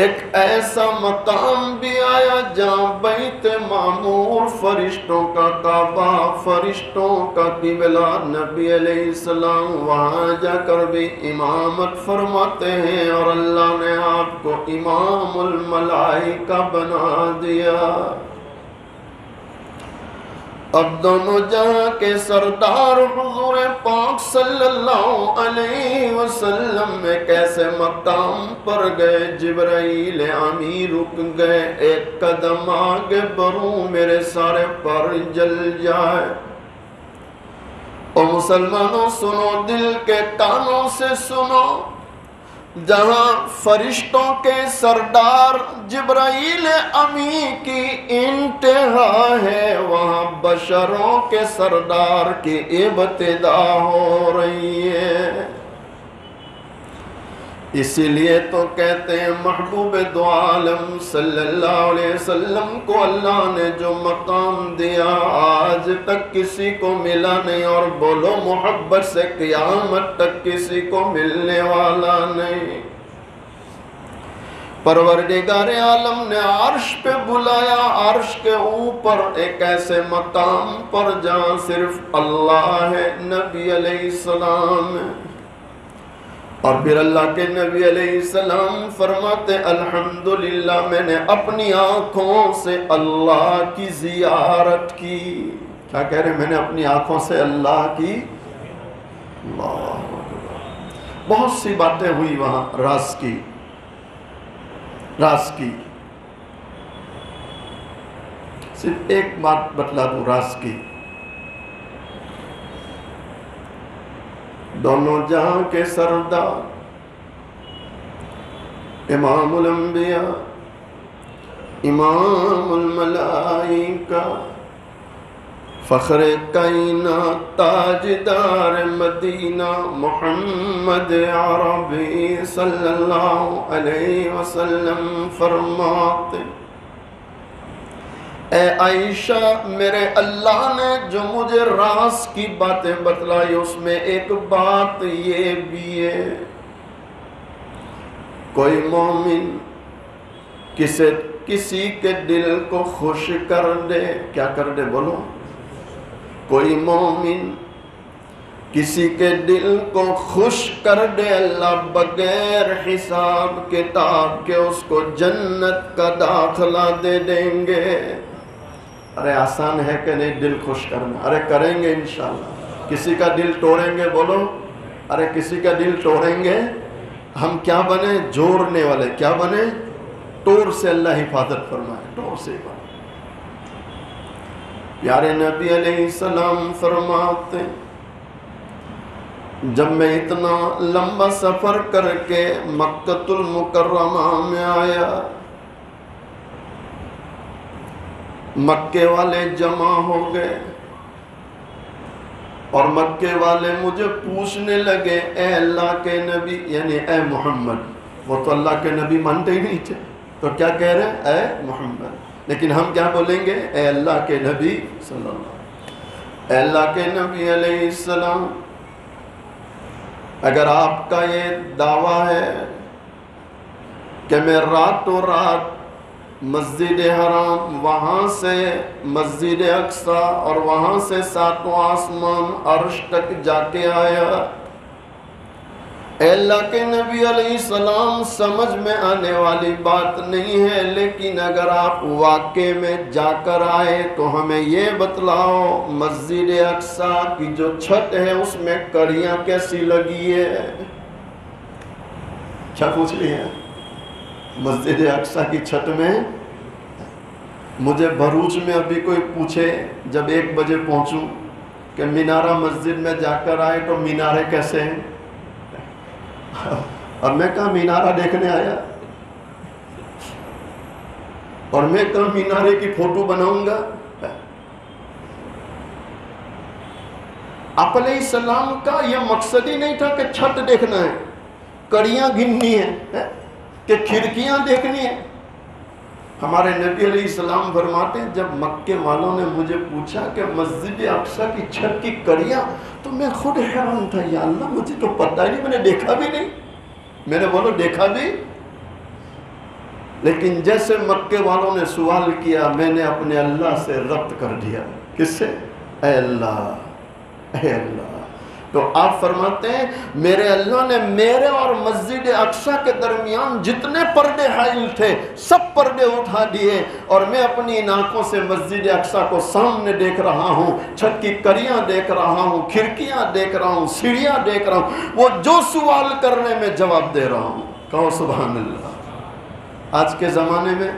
ایک ایسا مقام بھی آیا جہاں بیت معمور فرشتوں کا کعبہ، فرشتوں کا قبلہ، نبی علیہ السلام وہاں جا کر بھی امامت فرماتے ہیں، اور اللہ نے آپ کو امام الملائکہ بنا دیا۔ اب دونوں جہاں کے سردار حضور پاک صلی اللہ علیہ وسلم ایک ایسے مقام پر گئے، جبرائیل امین رک گئے، ایک قدم آگے بڑھوں میرے سارے پر جل جائے۔ اور مسلمانوں سنو، دل کے کانوں سے سنو، جہاں فرشتوں کے سردار جبرائیل امین کی انتہا ہے، وہاں بشروں کے سردار کی ابتدا ہو رہی ہے۔ اسی لیے تو کہتے ہیں محبوب دو عالم صلی اللہ علیہ وسلم کو اللہ نے جو مقام دیا آج تک کسی کو ملا نہیں، اور بولو محبت سے قیامت تک کسی کو ملنے والا نہیں۔ پروردگار عالم نے عرش پہ بلایا، عرش کے اوپر ایک ایسے مقام پر جہاں صرف اللہ ہے، نبی علیہ السلام ہے۔ اور پھر اللہ کے نبی علیہ السلام فرماتے الحمدللہ میں نے اپنی آنکھوں سے اللہ کی زیارت کی۔ کیا کہہ رہے ہیں؟ میں نے اپنی آنکھوں سے اللہ کی، اللہ بہت سی باتیں ہوئی وہاں راز کی، راز کی۔ صرف ایک بات بتلا دوں راز کی، دونوں جہاں کے سردار امام الانبیاء، امام الملائکہ، فخر کائنات، تاجدار مدینہ، محمد عربی صلی اللہ علیہ وسلم فرماتے اے عائشہ، میرے اللہ نے جو مجھے راز کی باتیں بتلائی اس میں ایک بات یہ بھی ہے، کوئی مومن کسی کے دل کو خوش کر دے، کیا کر دے بولو؟ کوئی مومن کسی کے دل کو خوش کر دے، اللہ بغیر حساب کتاب کے اس کو جنت کا داخلہ دے دیں گے۔ ارے آسان ہے کہ نہیں دل خوش کرنا؟ ارے کریں گے انشاءاللہ۔ کسی کا دل توڑیں گے بولو، ارے کسی کا دل توڑیں گے؟ ہم کیا بنے؟ جوڑنے والے کیا بنے؟ ٹور سے اللہ حفاظت فرمائے، ٹور سے حفاظت۔ پیارے نبی علیہ السلام فرماتے جب میں اتنا لمبا سفر کر کے مکۃ المکرمہ میں آیا، مکے والے جمع ہو گئے اور مکے والے مجھے پوچھنے لگے، اے اللہ کے نبی، یعنی اے محمد، وہ تو اللہ کے نبی مانتے ہی نہیں تھے، تو کیا کہہ رہے ہیں؟ اے محمد، لیکن ہم کیا بولیں گے؟ اے اللہ کے نبی صلی اللہ علیہ وسلم۔ اے اللہ کے نبی علیہ السلام، اگر آپ کا یہ دعویٰ ہے کہ میں راتوں رات مسجد حرام، وہاں سے مسجد اقصی اور وہاں سے ساتوں آسمان عرش تک جا کے آیا، اے اللہ کے نبی علیہ السلام، سمجھ میں آنے والی بات نہیں ہے، لیکن اگر آپ واقع میں جا کر آئے تو ہمیں یہ بتلاؤ، مسجد اقصی کی جو چھت ہے اس میں کڑیاں کیسی لگی ہے؟ کیا پوچھ رہی ہے؟ مسجد اقصی کی چھت میں، مجھے بھروچ میں ابھی کوئی پوچھے جب 1 بجے پہنچوں کہ مینارہ مسجد میں جا کر آئے تو مینارے کیسے ہیں؟ اور میں کہاں مینارہ دیکھنے آیا، اور میں کہاں مینارے کی فوٹو بناؤں گا؟ آپ علیہ السلام کا یہ مقصد ہی نہیں تھا کہ چھت دیکھنا ہے، کڑیاں گننی ہے، کہ کھڑکیاں دیکھنی ہے۔ ہمارے نبی علیہ السلام فرماتے ہیں، جب مکے والوں نے مجھے پوچھا کہ مسجد اقصی کی چھت کی کڑیاں، تو میں خود حیران تھا، یا اللہ مجھے تو پتہ ہی نہیں، میں نے دیکھا بھی نہیں۔ میں نے بولو دیکھا بھی، لیکن جیسے مکے والوں نے سوال کیا، میں نے اپنے اللہ سے ربط کر دیا۔ کس سے؟ اے اللہ، اے اللہ۔ تو آپ فرماتے ہیں میرے اللہ نے میرے اور مسجد اقصی کے درمیان جتنے پردے حائل تھے سب پردے اٹھا دیے، اور میں اپنی آنکھوں سے مسجد اقصی کو سامنے دیکھ رہا ہوں، چھت کی کڑیاں دیکھ رہا ہوں، کھڑکیاں دیکھ رہا ہوں، سیڑھیاں دیکھ رہا ہوں، وہ جو سوال کرنے میں جواب دے رہا ہوں۔ کہو سبحان اللہ۔ آج کے زمانے میں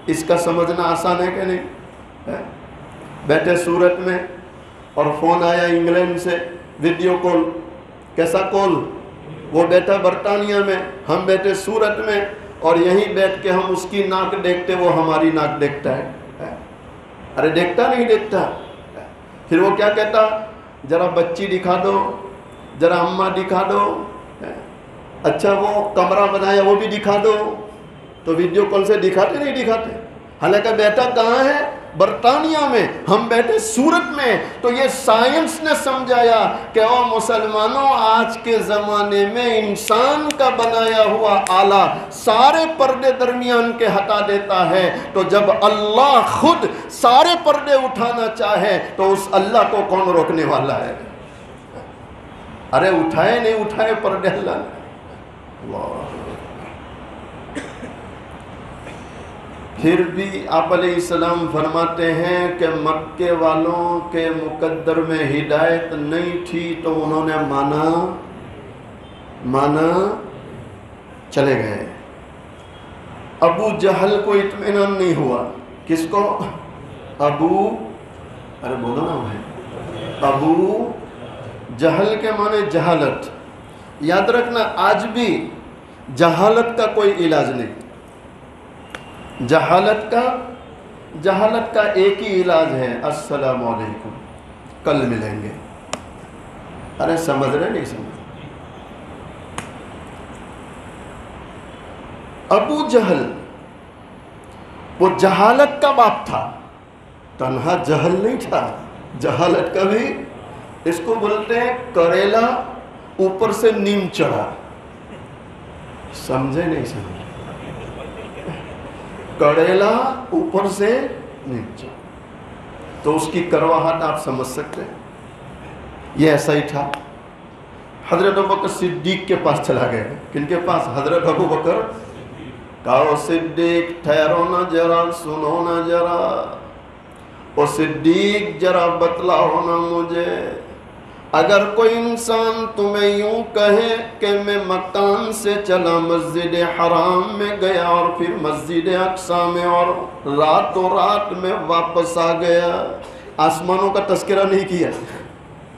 اس کا سمجھنا آسان ہے کہ نہیں؟ بیٹھے سورت میں اور فون آیا انگلینڈ سے، ویڈیو کال، کیسا کال؟ وہ بیٹھا برطانیہ میں، ہم بیٹھے سورت میں، اور یہیں بیٹھ کے ہم اس کی ناک دیکھتے، وہ ہماری ناک دیکھتا ہے۔ ارے دیکھتا نہیں دیکھتا؟ پھر وہ کیا کہتا؟ ذرا بچی دکھا دو، ذرا اماں دکھا دو، اچھا وہ کمرہ بنایا وہ بھی دکھا دو۔ تو ویڈیو کال سے دکھاتے نہیں دکھاتے؟ حالانکہ بیٹا کہاں ہے؟ برطانیہ میں، ہم بیٹھے سورت میں۔ تو یہ سائنس نے سمجھایا کہ او مسلمانوں، آج کے زمانے میں انسان کا بنایا ہوا آلہ سارے پردے درمیان کے ہٹا دیتا ہے، تو جب اللہ خود سارے پردے اٹھانا چاہے تو اس اللہ کو کون روکنے والا ہے؟ ارے اٹھائے نہیں اٹھائے پردے اللہ نے۔ پھر بھی آپ علیہ السلام فرماتے ہیں کہ مکے والوں کے مقدر میں ہدایت نہیں تھی تو انہوں نے مانا چلے گئے۔ ابو جہل کو اطمینان نہیں ہوا۔ کس کو؟ ارے بولو نا بھائی، ابو جہل کے معنی جہالت۔ یاد رکھنا آج بھی جہالت کا کوئی علاج نہیں۔ جہالت کا ایک ہی علاج ہے، السلام علیکم، کل ملیں گے۔ ارے سمجھ رہے نہیں سمجھ؟ ابو جہل وہ جہالت کا باپ تھا، تنہا جہل نہیں تھا، جہالت کا بھی۔ اس کو بولتے ہیں کریلا اوپر سے نیم چڑھا۔ سمجھے نہیں سمجھے؟ کریلا اوپر سے نیم چڑھا، تو اس کی کرواہٹ آپ سمجھ سکتے ہیں۔ یہ ایسا ہی تھا۔ حضرت ابوبکر صدیق کے پاس چلا گیا۔ کن کے پاس؟ حضرت ابوبکر۔ کہو صدیق ٹھہرو نا ذرا، سنو نا ذرا، او صدیق ذرا بتلاؤ نا مجھے، اگر کوئی انسان تمہیں یوں کہے کہ میں مکان سے چلا مسجد حرام میں گیا اور پھر مسجد اقصی میں اور راتوں رات میں واپس آ گیا، آسمانوں کا تذکرہ نہیں کیا،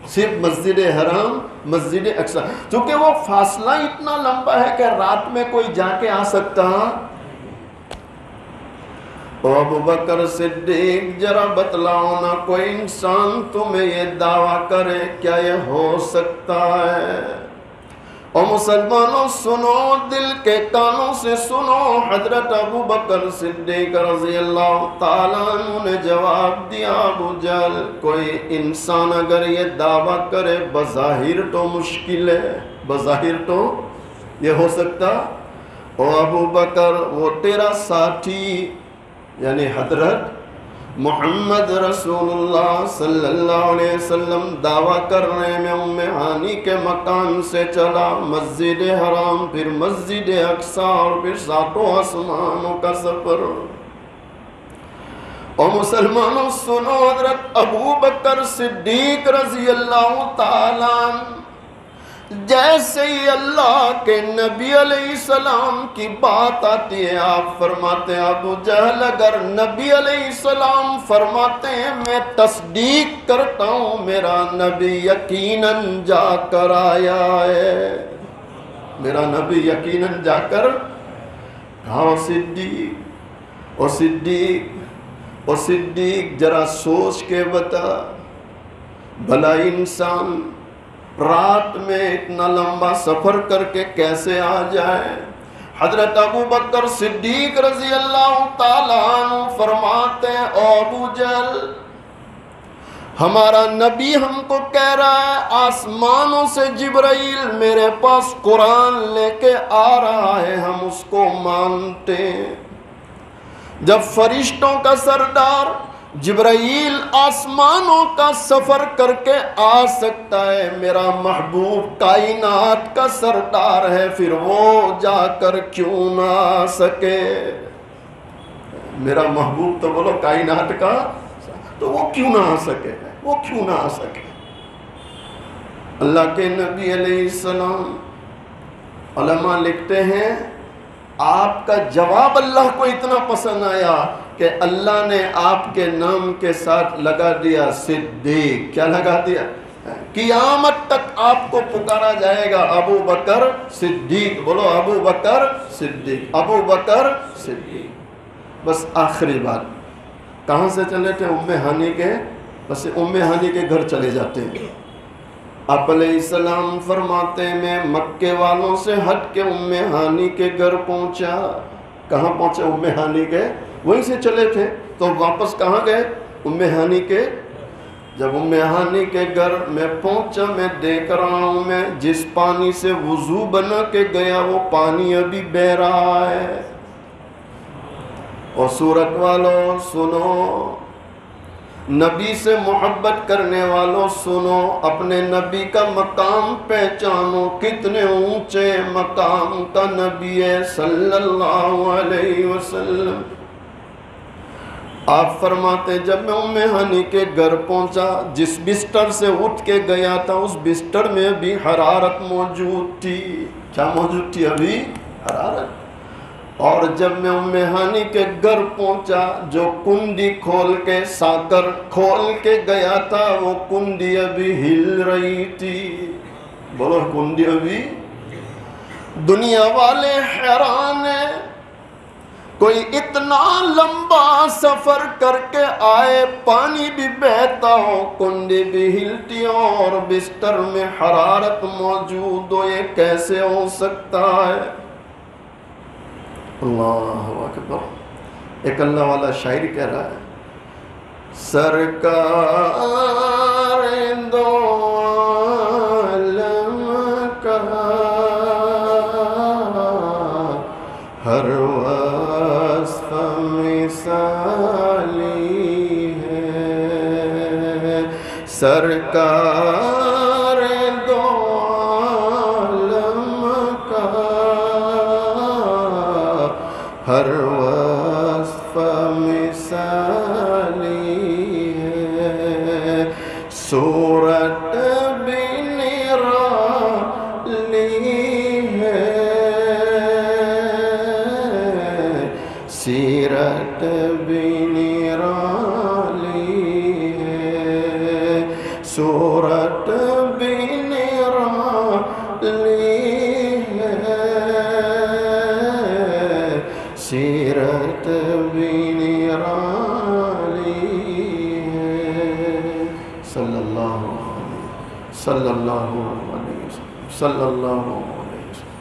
صرف مسجد حرام، مسجد اقصی، چونکہ وہ فاصلہ اتنا لمبا ہے کہ رات میں کوئی جا کے آ سکتا۔ ابو بکر صدیق ذرا بتلاؤ نا، کوئی انسان تمہیں یہ دعویٰ کرے کیا یہ ہو سکتا ہے؟ اور مسلمانوں سنو، دل کے کانوں سے سنو، حضرت ابو بکر صدیق رضی اللہ تعالیٰ عنہ نے جواب دیا، ابو جہل کوئی انسان اگر یہ دعویٰ کرے بظاہر تو مشکل ہے، بظاہر تو یہ ہو سکتا، اور ابو بکر وہ تیرا ساتھی یعنی حضرت محمد رسول اللہ صلی اللہ علیہ وسلم دعویٰ کرنے میں ام ہانی کے مکان سے چلا، مسجد حرام، پھر مسجد اقصی، اور پھر ساتوں آسمانوں کا سفر۔ اور مسلمانوں سنو، حضرت ابو بکر صدیق رضی اللہ تعالیٰ جیسے ہی اللہ کے نبی علیہ السلام کی بات آتی ہے، آپ فرماتے ہیں ابو جہل اگر نبی علیہ السلام فرماتے ہیں میں تصدیق کرتا ہوں، میرا نبی یقیناً جا کر آیا ہے، میرا نبی یقیناً جا کر کہا صدیق، اور صدیق، اور صدیق ذرا سوچ کے بتا، بھلا انسان رات میں اتنا لمبا سفر کر کے کیسے آ جائے؟ حضرت ابو بکر صدیق رضی اللہ تعالیٰ عنہ فرماتے ہیں، او ابو جہل ہمارا نبی ہم کو کہہ رہا ہے آسمانوں سے جبرائیل میرے پاس قرآن لے کے آ رہا ہے، ہم اس کو مانتے ہیں۔ جب فرشتوں کا سردار جبرائیل آسمانوں کا سفر کر کے آ سکتا ہے، میرا محبوب کائنات کا سردار ہے، پھر وہ جا کر کیوں نہ آ سکے؟ میرا محبوب تو بولو کائنات کا، تو وہ کیوں نہ آ سکے؟ وہ کیوں نہ آ سکے؟ اللہ کے نبی علیہ السلام، علماء لکھتے ہیں آپ کا جواب اللہ کو اتنا پسند آیا کہ اللہ نے آپ کے نام کے ساتھ لگا دیا صدیق۔ کیا لگا دیا؟ قیامت تک آپ کو پکارا جائے گا ابو بکر صدیق، بولو ابو بکر صدیق، ابو بکر صدیق۔ بس آخری بات، کہاں سے چلے تھے؟ ام ہانی کے، بس ام ہانی کے گھر چلے جاتے ہیں۔ آپ علیہ السلام فرماتے ہیں میں مکے والوں سے ہٹ کے ام ہانی کے گھر پہنچا۔ کہاں پہنچے؟ ام ہانی کے، وہیں سے چلے تھے تو واپس کہاں گئے؟ ام ہانی کے۔ جب ام ہانی کے گھر میں پہنچا، میں دیکھ رہا ہوں میں جس پانی سے وضو بنا کے گیا وہ پانی ابھی بہہ رہا ہے۔ اور سورت والوں سنو، نبی سے محبت کرنے والوں سنو، اپنے نبی کا مقام پہچانو، کتنے اونچے مقام کا نبی ہے صلی اللہ علیہ وسلم۔ آپ فرماتے جب میں ام ہانی کے گھر پہنچا، جس بستر سے اٹھ کے گیا تھا اس بستر میں ابھی حرارت موجود تھی۔ کیا موجود تھی؟ ابھی حرارت۔ اور جب میں ام ہانی کے گھر پہنچا، جو کنڈی کھول کے ساکر کھول کے گیا تھا وہ کنڈی ابھی ہل رہی تھی۔ بولو کنڈی ابھی۔ دنیا والے حیران ہیں، کوئی اتنا لمبا سفر کر کے آئے، پانی بھی بہتا ہو، کنڈی بھی ہلتی ہو اور بستر میں حرارت موجود ہو، یہ کیسے ہو سکتا ہے؟ اللہ اکبر۔ ایک اللہ والا شاعر کہہ رہا ہے، سرکار دو عالم کا ہر وصف مثالی ہے، سرکار دو عالم کا ہر وصف مثالی ہے، صورت بھی نرالی ہے، سیرت بھی نرالی ہے، صورت صلی اللہ علیہ وسلم، صلی اللہ علیہ وسلم۔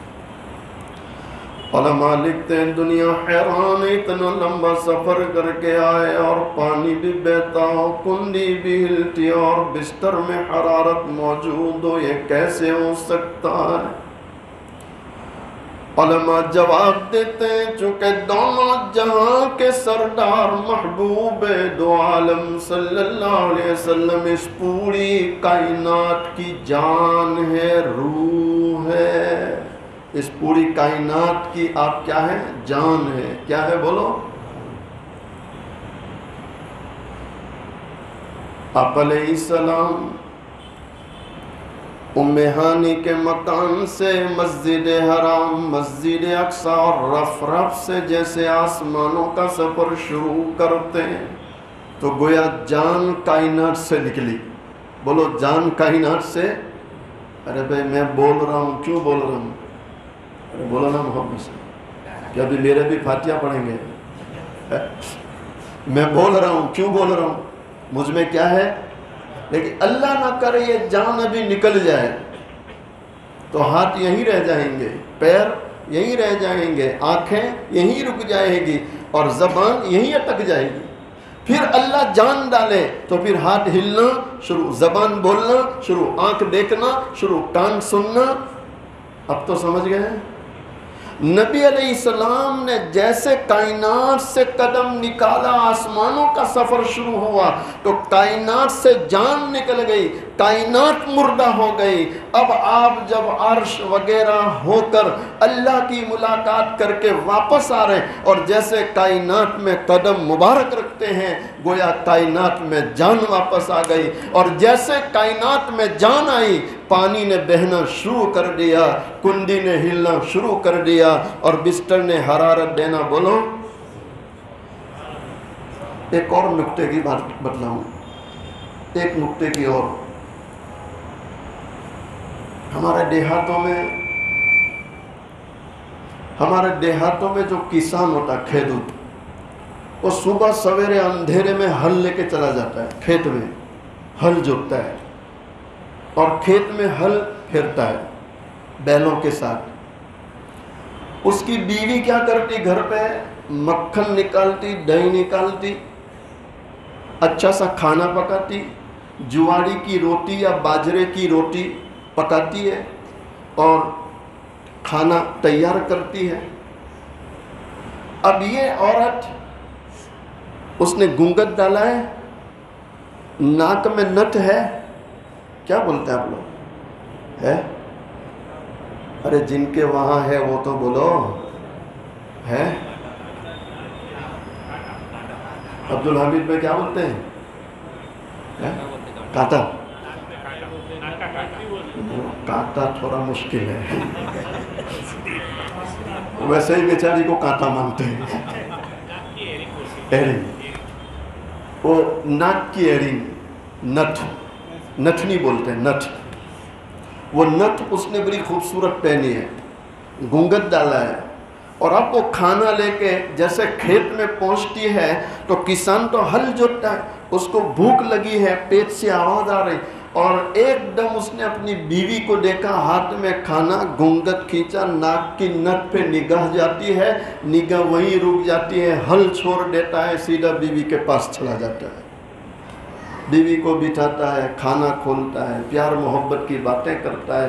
علماء لکھتے ہیں دنیا حیران ہے، اتنا لمبا سفر کر کے آئے اور پانی بھی بہتا ہو، کنڈی بھی ہلتی ہو اور بستر میں حرارت موجود ہو، یہ کیسے ہو سکتا ہے؟ علماء جواب دیتے ہیں چونکہ دونوں جہاں کے سردار محبوب دو عالم صلی اللہ علیہ وسلم اس پوری کائنات کی جان ہے، روح ہے، اس پوری کائنات کی آپ کیا ہے؟ جان ہے۔ کیا ہے بولو؟ آپ علیہ السلام ام ہانی کے مکان سے مسجد حرام، مسجد اقصی اور رف رف سے جیسے آسمانوں کا سفر شروع کرتے ہیں تو گویا جان کائنات سے نکلی۔ بولو جان کائنات سے۔ ارے بھائی میں بول رہا ہوں، کیوں بول رہا ہوں؟ ارے بولو نا محبت سے، کہ ابھی میرے بھی فاتحہ پڑھیں گے؟ میں بول رہا ہوں، کیوں بول رہا ہوں؟ مجھ میں کیا ہے؟ لیکن اللہ نہ کرے یہ جان ابھی نکل جائے تو ہاتھ یہیں رہ جائیں گے، پیر یہیں رہ جائیں گے، آنکھیں یہیں رک جائیں گی اور زبان یہیں اٹک جائے گی۔ پھر اللہ جان ڈالے تو پھر ہاتھ ہلنا شروع، زبان بولنا شروع، آنکھ دیکھنا شروع، کان سننا۔ اب تو سمجھ گئے ہیں؟ نبی علیہ السلام نے جیسے کائنات سے قدم نکالا، آسمانوں کا سفر شروع ہوا تو کائنات سے جان نکل گئی، کائنات مردہ ہو گئی۔ اب آپ جب عرش وغیرہ ہو کر اللہ کی ملاقات کر کے واپس آ رہے ہیں اور جیسے کائنات میں قدم مبارک رکھتے ہیں گویا کائنات میں جان واپس آ گئی، اور جیسے کائنات میں جان آئی پانی نے بہنا شروع کر دیا، کنڈی نے ہلنا شروع کر دیا اور بستر نے حرارت دینا۔ بولو ایک اور نکتے کی بات بتلاؤں، ایک نکتے کی اور۔ ہمارے دیہاتوں میں جو کسان ہوتا ہے، کھیدوت، وہ صبح سویرے اندھیرے میں ہل لے کے چلا جاتا ہے، کھیت میں ہل جوتتا ہے اور کھیت میں ہل پھیرتا ہے بیلوں کے ساتھ۔ اس کی بیوی کیا کرتی؟ گھر پہ مکھن نکالتی، دہی نکالتی، اچھا سا کھانا پکاتی، جواری کی روٹی یا باجرے کی روٹی پکاتی ہے اور کھانا تیار کرتی ہے۔ اب یہ عورت، اس نے گھونگھٹ ڈالا ہے، ناک میں نٹ ہے، کیا بولتے ہیں آپ لوگ؟ ہے؟ ارے جن کے وہاں ہے وہ تو بولو ہے۔ عبدالحمید میں کیا بولتے ہیں؟ کانٹا؟ کانٹا تھوڑا مشکل ہے، ویسے ہی بیچاری کو کانٹا مانتے ہیں۔ ایرنگ، وہ ناک کی ایرنگ، نٹ، نٹنی بولتے ہیں، نٹ، وہ نٹ اس نے بڑی خوبصورت پہنی ہے، گھونگھٹ ڈالا ہے، اور اب وہ کھانا لے کے جیسے کھیت میں پہنچتی ہے تو کسان تو ہل جوتتا ہے، اس کو بھوک لگی ہے، پیٹ سے آواز آ رہی، اور ایک دم اس نے اپنی بیوی کو دیکھا، ہاتھ میں کھانا، گھونگھٹ کھینچا، ناک کی نٹ پہ نگاہ جاتی ہے، نگاہ وہیں رک جاتی ہے، ہل چھوڑ دیتا ہے، سیدھا بیوی کے پاس چلا جاتا ہے، بیوی کو بٹھاتا ہے، کھانا کھولتا ہے، پیار محبت کی باتیں کرتا ہے۔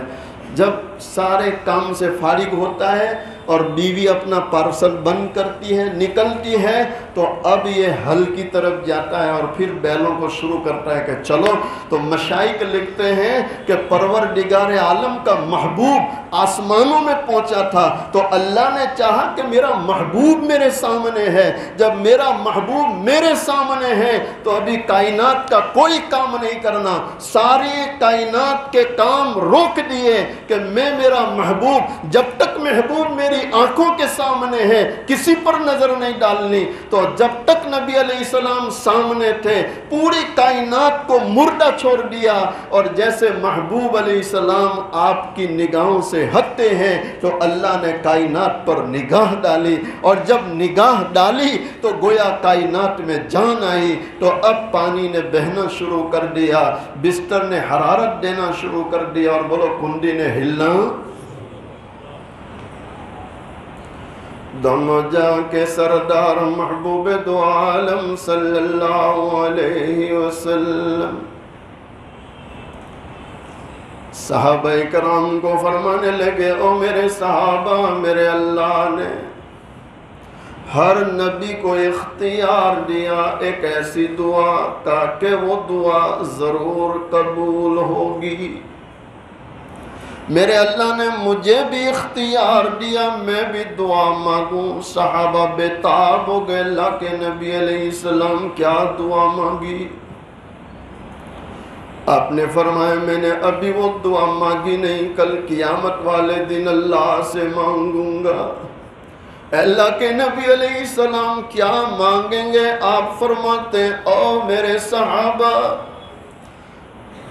جب سارے کام سے فارغ ہوتا ہے اور بیوی اپنا پارسل بند کرتی ہے، نکلتی ہے، تو اب یہ ہل کی طرف جاتا ہے اور پھر بیلوں کو شروع کرتا ہے کہ چلو۔ تو مشائخ لکھتے ہیں کہ پروردگار عالم کا محبوب آسمانوں میں پہنچا تھا تو اللہ نے چاہا کہ میرا محبوب میرے سامنے ہے، جب میرا محبوب میرے سامنے ہے تو ابھی کائنات کا کوئی کام نہیں کرنا، ساری کائنات کے کام روک دیے کہ میں میرا محبوب، جب تک محبوب میری آنکھوں کے سامنے ہے کسی پر نظر نہیں ڈالنی۔ تو جب تک نبی علیہ السلام سامنے تھے پوری کائنات کو مردہ چھوڑ دیا، اور جیسے محبوب علیہ السلام آپ کی نگاہوں سے سے ہٹتے ہیں تو اللہ نے کائنات پر نگاہ ڈالی، اور جب نگاہ ڈالی تو گویا کائنات میں جان آئی، تو اب پانی نے بہنا شروع کر دیا، بستر نے حرارت دینا شروع کر دیا، اور بولو کنڈی نے ہلنا۔ دونوں جہاں کے سردار محبوب دو عالم صلی اللہ علیہ وسلم صحابہ کرام کو فرمانے لگے، او میرے صحابہ، میرے اللہ نے ہر نبی کو اختیار دیا ایک ایسی دعا تاکہ وہ دعا ضرور قبول ہوگی۔ میرے اللہ نے مجھے بھی اختیار دیا، میں بھی دعا مانگوں۔ صحابہ بے تاب ہو گئے، اللہ کے نبی علیہ السلام کیا دعا مانگی؟ آپ نے فرمایا میں نے ابھی وہ دعا مانگی نہیں، کل قیامت والے دن اللہ سے مانگوں گا۔ اللہ کے نبی علیہ السلام کیا مانگیں گے؟ آپ فرماتے ہیں، او میرے صحابہ،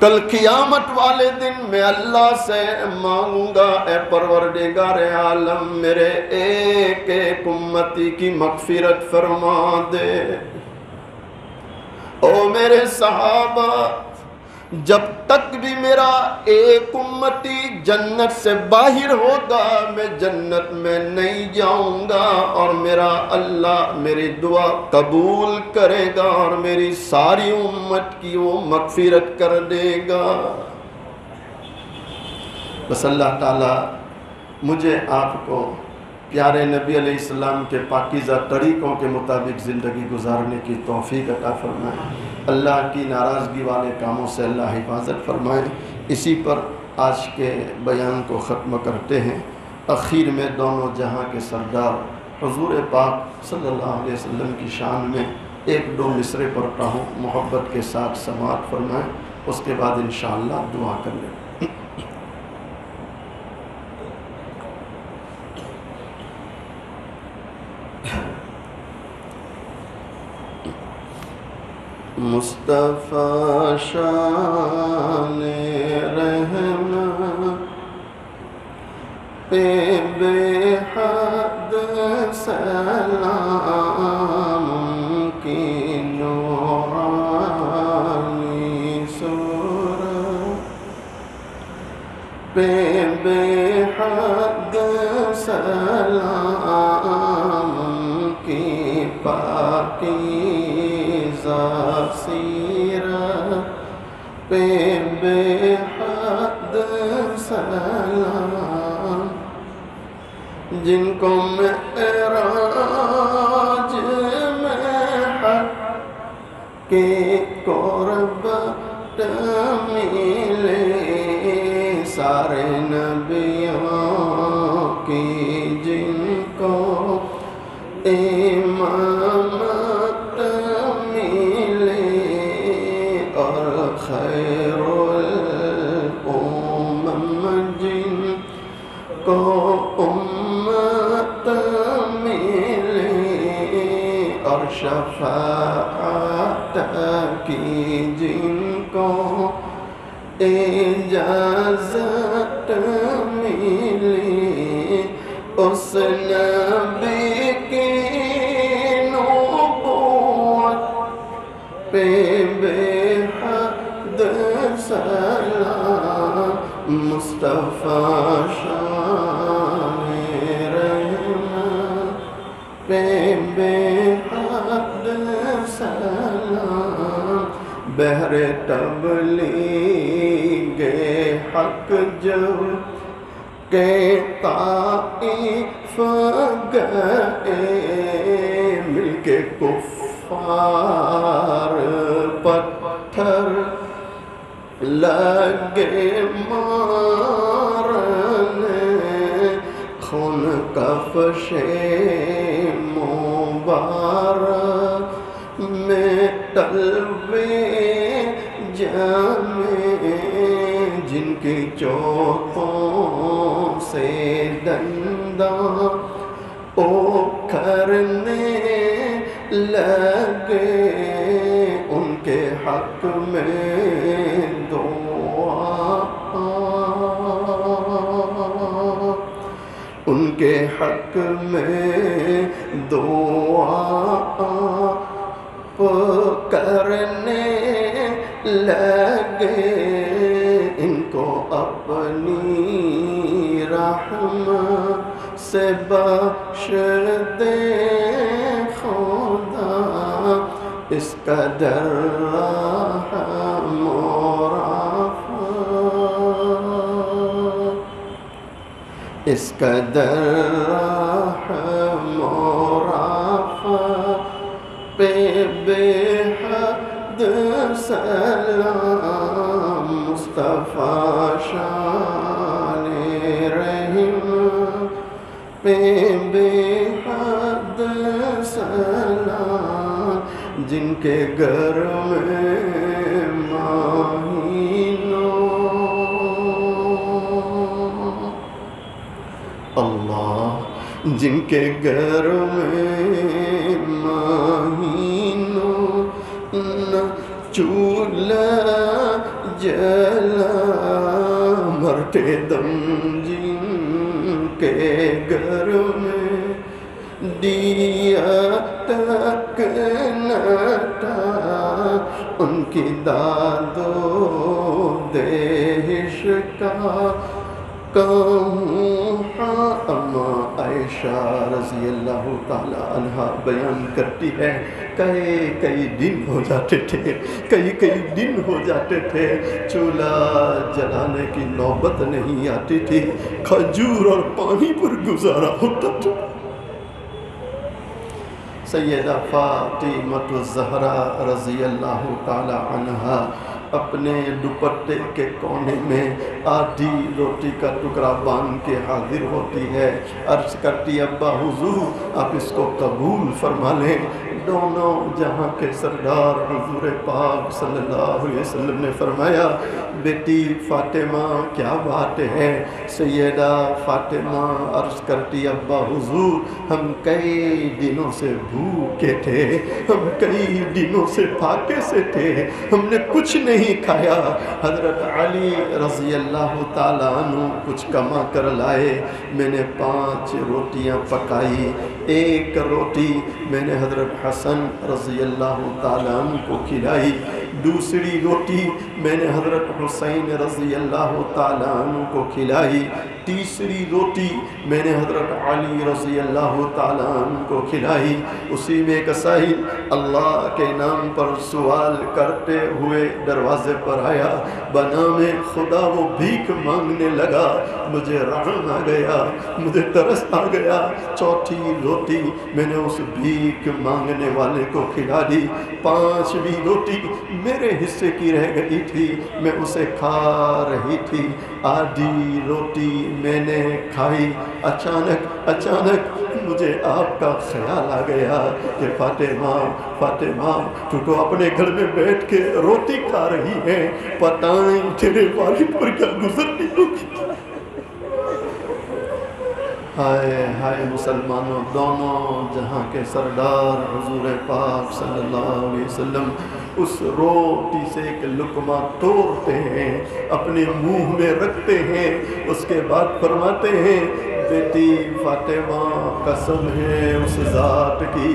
کل قیامت والے دن میں اللہ سے مانگوں گا، اے پروردگار عالم میرے ایک ایک امتی کی مغفرت فرما دے۔ او میرے صحابہ، جب تک بھی میرا ایک امتی جنت سے باہر ہوگا میں جنت میں نہیں جاؤں گا، اور میرا اللہ میری دعا قبول کرے گا اور میری ساری امت کی وہ مغفرت کر دے گا۔ بس اللہ تعالیٰ مجھے آپ کو پیارے نبی علیہ السلام کے پاکیزہ طریقوں کے مطابق زندگی گزارنے کی توفیق عطا فرمائے، اللہ کی ناراضگی والے کاموں سے اللہ حفاظت فرمائے۔ اسی پر آج کے بیان کو ختم کرتے ہیں۔ اخیر میں دونوں جہاں کے سردار حضور پاک صلی اللہ علیہ وسلم کی شان میں ایک دو مصرے پڑھتا ہوں، محبت کے ساتھ سماعت فرمائیں، اس کے بعد انشاءاللہ دعا کر لیں۔ مصطفیٰ شان رحمت پہ بے حد سلام کی نورانی صورت پہ بے حد سلام کی پاکی سیرت پہ بے حد سلام، جن کو معراج میں حق کی قربت ملے، سارے نبیوں کی جن کو امامت خیر الامم جن کو امت ملے، اور شفاعت کی جن کو اجازت ملی، اس نبی کی نبوت پہ بے سلام، مصطفیٰ شان رحمت پہ بے حد سلام، بہر تبلیغ حق جب کہ طائف گئے، مل کے کفار پتھر لگے مارنے، خون کفش مبارک میں طلبے جامے، جن کی چوکوں سے دنداں اکھرنے لگے، ان کے حق میں دعا حق میں دعا کرنے لگے، ان کو اپنی رحمت سے بخش دے خدا، اس قدر رحم و رأفت، اس قدر رحم و رأفت پہ بے حد سلام، مصطفیٰ شان رحم پہ بے حد سلام، جن کے گھر میں مہینوں اللہ، جن کے گھر میں مہینوں نہ چولہا جلا، مرتے دم جن کے گھر میں دیا تک نہ تھا، ان کی داد و دہش کا کہوں اما عائشہ رضی اللہ تعالی عنہ بیان کرتی ہے، کئی دن ہو جاتے تھے، کئی دن ہو جاتے تھے، چولہا جلانے کی نوبت نہیں آتی تھی، کھجور اور پانی پر گزارا ہوتا تھا۔ سیدہ فاطمہ الزہرا رضی اللہ تعالی عنہا اپنے دوپٹے کے کونے میں آدھی روٹی کا ٹکڑا باندھ کے حاضر ہوتی ہے، عرض کرتی ابا حضور آپ اس کو قبول فرما لیں۔ دونوں جہاں کے سردار حضور پاک صلی اللہ علیہ وسلم نے فرمایا، بیٹی فاطمہ کیا بات ہے؟ سیدہ فاطمہ عرض کرتی ابا حضور ہم کئی دنوں سے بھوکے تھے، ہم کئی دنوں سے پھاکے سے تھے، ہم نے کچھ نہیں کھایا۔ حضرت علی رضی اللہ تعالیٰ عنہ کچھ کما کر لائے، میں نے 5 روٹیاں پکائی، 1 روٹی میں نے حضرت حسن رضی اللہ تعالیٰ عنہ کو کھلائی، دوسری روٹی میں نے حضرت حسین رضی اللہ تعالیٰ عنہ کو کھلائی، تیسری روٹی میں نے حضرت علی رضی اللہ تعالیٰ عنہ کو کھلائی۔ اسی میں ایک سائل اللہ کے نام پر سوال کرتے ہوئے دروازے پر آیا، بنام خدا وہ بھیک مانگنے لگا، مجھے رحم آ گیا، مجھے ترس آ گیا، چوتھی روٹی میں نے اس بھیک مانگنے والے کو کھلا دی، 5ویں روٹی میرے حصے کی رہ گئی تھی، میں اسے کھا رہی تھی، آدھی روٹی میں نے کھائی، اچانک مجھے آپ کا خیال آ گیا کہ فاطمہ تو اپنے گھر میں بیٹھ کے روٹی کھا رہی ہے، پتہ نہیں تیرے والد پر کیا گزرتی ہوگی۔ ہائے مسلمانوں، دونوں جہاں کے سردار حضور پاک صلی اللہ علیہ وسلم اس روٹی سے ایک لقمہ توڑتے ہیں، اپنے منہ میں رکھتے ہیں، اس کے بعد فرماتے ہیں بیٹی فاطمہ قسم ہے اس ذات کی،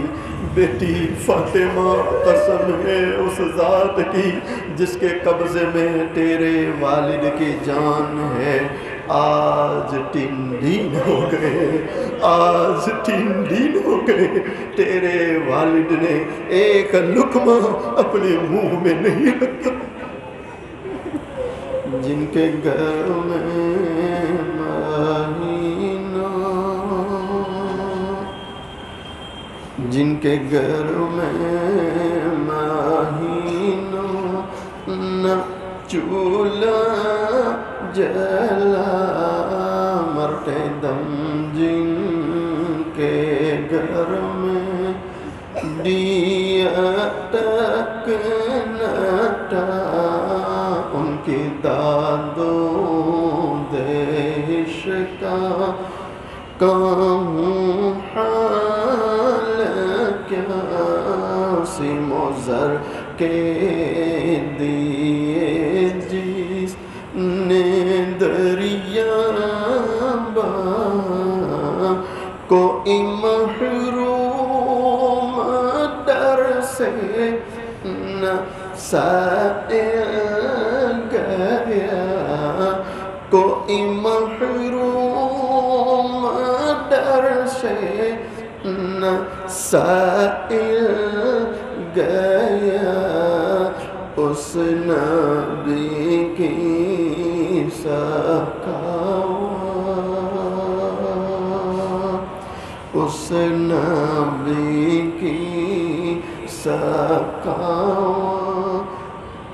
بیٹی فاطمہ قسم ہے اس ذات کی جس کے قبضے میں تیرے والد کی جان ہے، آج 3 دن ہو گئے تیرے والد نے ایک لقمہ اپنے منہ میں نہیں رکھا۔ جن کے گھر میں مہینوں نہ چولہا جلا، مرتے دم جن کے گھر میں دیا تک نہ تھا، ان کی داد و دہش کا کہوں حال کیا، سیم و زر کے دیے جس نے دریا کوئی محروم در سے نہ سائل گیا، کوئی محروم در سے نہ سائل گیا، اس نبی کی سکاوان، اس نبی کی سکاوان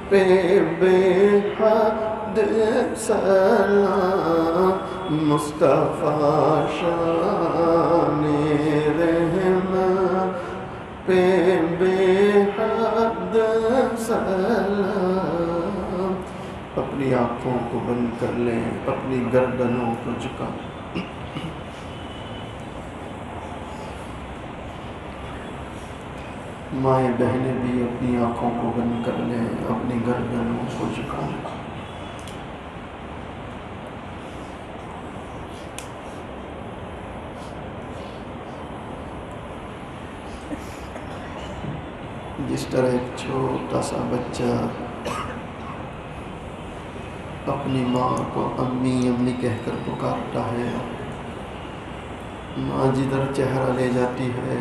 پہ بے حد سلام، مصطفیٰ شان رحمت پہ بے حد سلام۔ اپنی آنکھوں کو بند کر لیں، اپنی گردنوں کو جھکا لیں۔ مائیں بہنیں بھی اپنی آنکھوں کو بند کر لیں، اپنی گردنوں کو جھکا لیں۔ جس طرح ایک چھوٹا سا بچہ اپنی ماں کو امی امی کہہ کر پکارتا ہے، ماں جدھر چہرہ لے جاتی ہے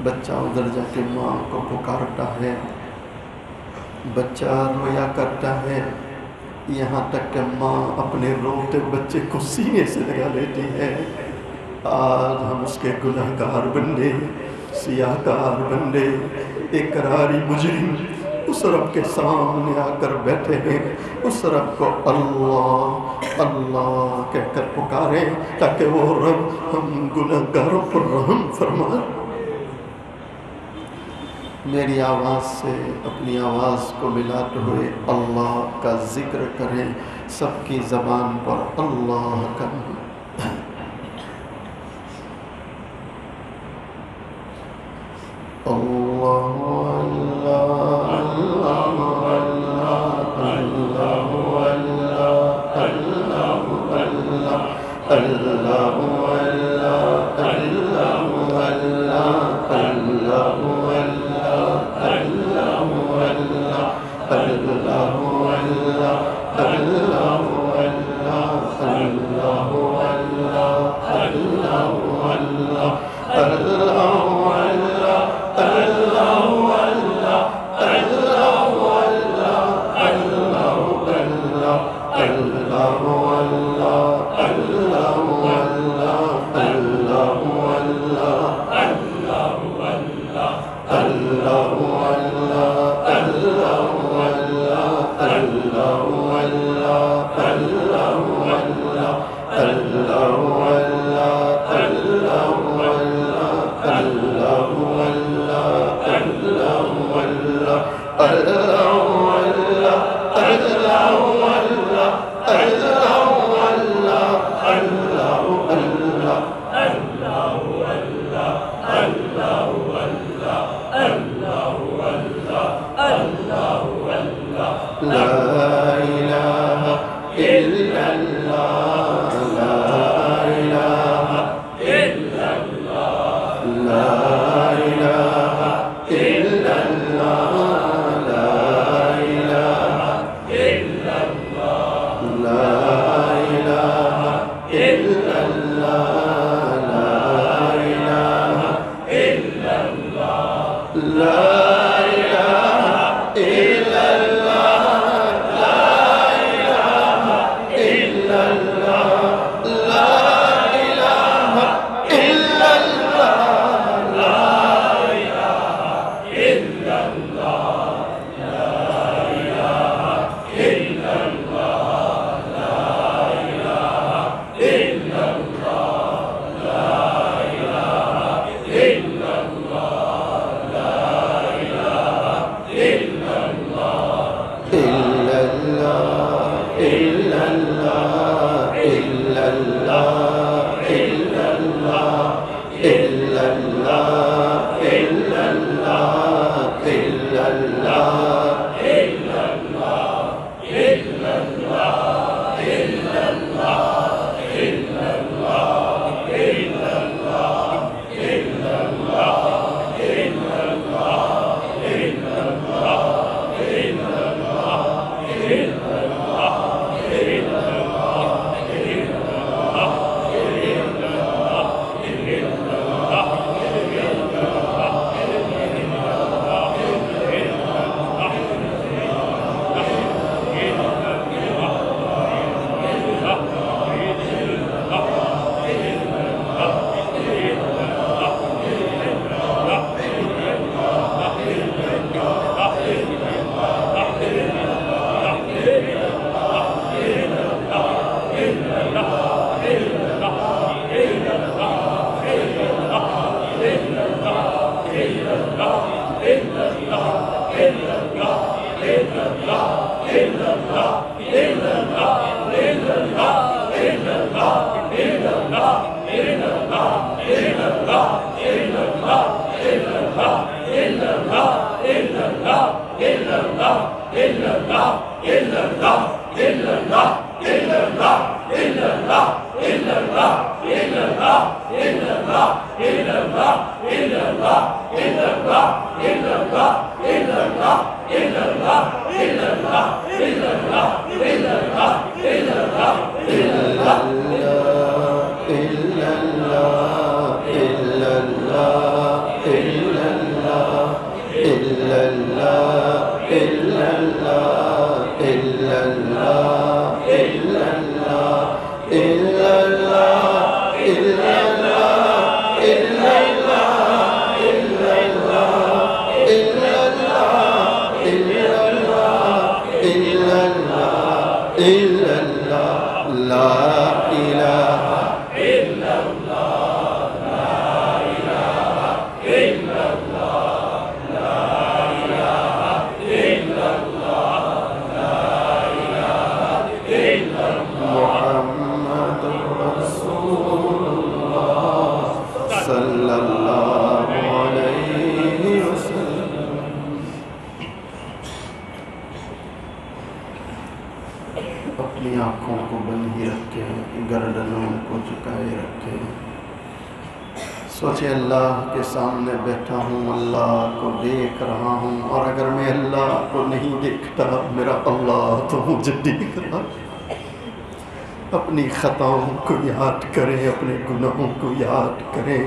بچہ ادھر جا کے ماں کو پکارتا ہے، بچہ رویا کرتا ہے، یہاں تک کہ ماں اپنے روتے بچے کو سینے سے لگا لیتی ہے۔ آج ہم اس کے گنہگار بندے، سیاہکار بندے، اقراری مجرم اس رب کے سامنے آ کر بیٹھے ہیں، اس رب کو اللہ اللہ کہہ کر پکاریں تاکہ وہ رب ہم گنہگاروں پر رحم فرمائے۔ میری آواز سے اپنی آواز کو ملاتے ہوئے اللہ کا ذکر کریں، سب کی زبان پر اللہ کا نام۔ اللہ اللہ اللہ اللہ اللہ اللہ اللہ اللہ اپنی آنکھوں کو بند ہی رکھے، گردنوں کو جھکائے رکھے، سوچے اللہ کے سامنے بیٹھا ہوں، اللہ کو دیکھ رہا ہوں، اور اگر میں اللہ کو نہیں دیکھتا میرا اللہ تو مجھے دیکھ رہا۔ اپنی خطاؤں کو یاد کریں، اپنے گناہوں کو یاد کریں،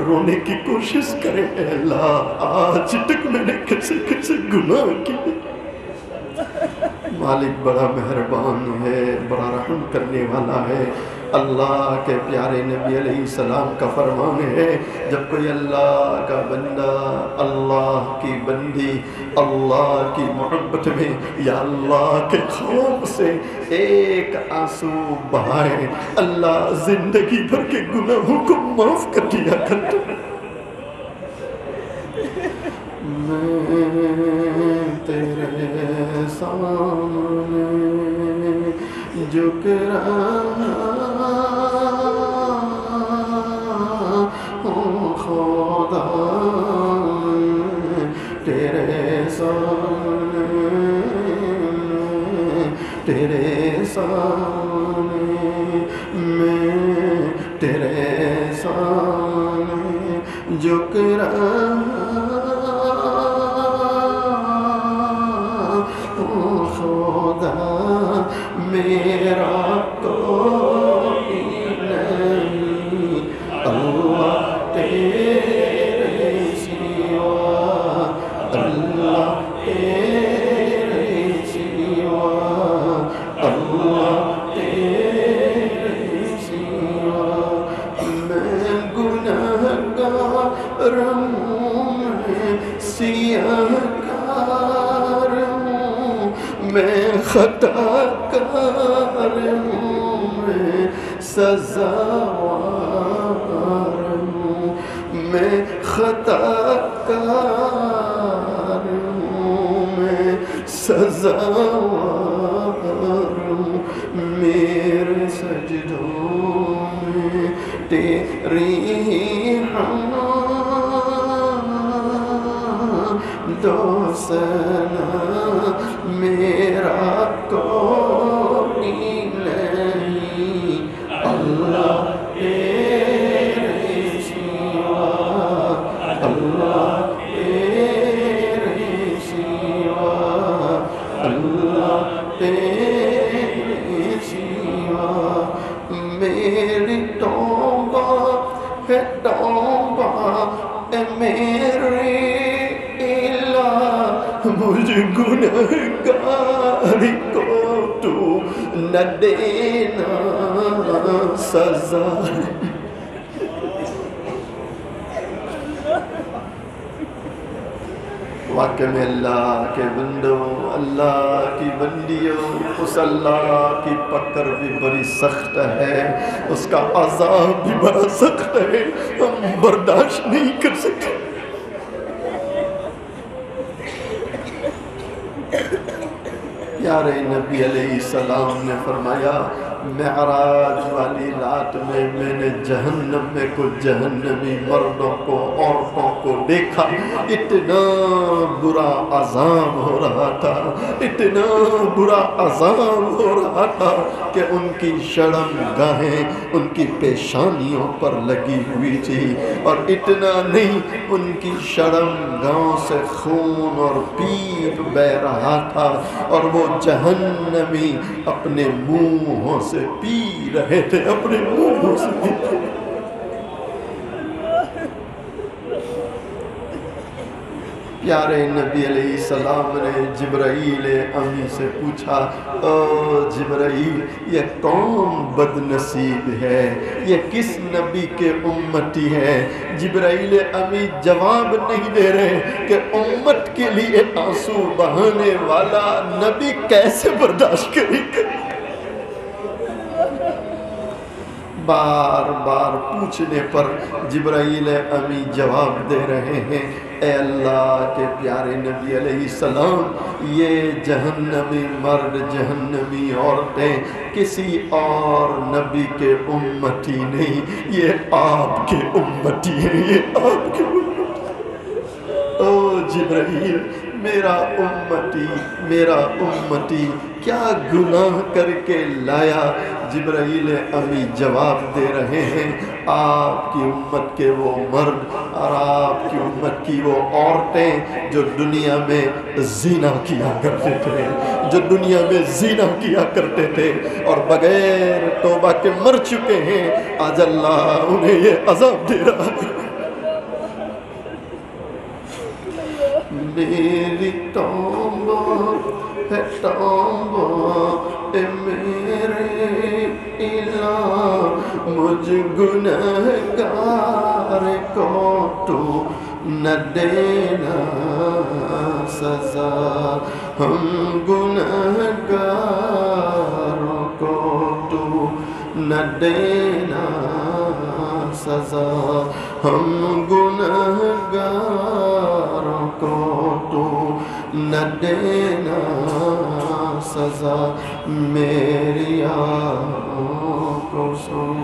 رونے کی کوشش کریں، اے اللہ آج تک میں نے کیسے کیسے گناہ کیے۔ مالک بڑا مہربان ہے، بڑا رحم کرنے والا ہے۔ اللہ کے پیارے نبی علیہ السلام کا فرمان ہے، جب کوئی اللہ کا بندہ، اللہ کی بندی اللہ کی محبت میں یا اللہ کے خوف سے ایک آنسو بہائے، اللہ زندگی بھر کے گناہوں کو معاف کر دیا کرتا ہے۔ میں تیرے سامنے جھک رہا ہوں خدا، تیرے سامنے، تیرے سامنے، میں تیرے سامنے جھک رہا خدا، میرا کوئی نہیں اللہ تیرے سوا، اللہ تیرے سوا، اللہ تیرے سوا۔ میں گنہگار ہوں، میں سیاہ کار ہوں، میں خطا کار ہوں، میں سزاوار ہوں، میں خطا کار ہوں، میں سزاوار ہوں، میرے سجدوں میں تیری دو سنا، میرا کوئی نہیں اللہ تیرے سوا، اللہ تیرے سوا، اللہ تیرے سوا۔ میری توبہ ہے توبہ اے میرے الہ، مجھ گنہگار کو تو نہ دینا سزا۔ واقع میں اللہ کے بندوں، اللہ کی بندیوں، اس اللہ کی پکڑ بھی بڑی سخت ہے، اس کا عذاب بھی بڑا سخت ہے، ہم برداشت نہیں کر سکتے۔ پیارے نبی علیہ السلام نے فرمایا معراج والی رات میں نے جہنم میں کچھ جہنمی مردوں کو عورتوں کو دیکھا، اتنا برا عذاب ہو رہا تھا، اتنا برا عذاب ہو رہا تھا کہ ان کی شرم گاہیں ان کی پیشانیوں پر لگی ہوئی تھی، اور اتنا نہیں ان کی شرم گاہوں سے خون اور پیپ بہ رہا تھا، اور وہ جہنمی اپنے منہوں سے پی رہے تھے، اپنے منہوں سے پی رہے تھے۔ پیارے نبی علیہ السلام نے جبرائیل امی سے پوچھا، او جبرائیل یہ کون بد نصیب ہے، یہ کس نبی کے امتی ہے؟ جبرائیل امی جواب نہیں دے رہے کہ امت کے لیے آنسو بہانے والا نبی کیسے برداشت کرے گا؟ بار بار پوچھنے پر جبرائیل امی جواب دے رہے ہیں، اے اللہ کے پیارے نبی علیہ السلام، یہ جہنمی مرد جہنمی عورتیں کسی اور نبی کے امتی نہیں، یہ آپ کے امتی ہیں، یہ آپ کے امتی۔ او جبرائیل، میرا امتی کیا گناہ کر کے لایا؟ جبرائیل امی جواب دے رہے ہیں، آپ کی امت کے وہ مرد اور آپ کی امت کی وہ عورتیں جو دنیا میں زنا کیا کرتے تھے، جو دنیا میں زنا کیا کرتے تھے اور بغیر توبہ کے مر چکے ہیں، آج اللہ انہیں یہ عذاب دے رہا ہے۔ میری توبہ ہے توبہ اے میرے الہ، مجھ گنہگار کو تو نہ دینا سزا، ہم گنہگاروں کو تو نہ دینا سزا، ہم گنہگاروں کو تو نہ دینا سزا، میری آنکھوں سن،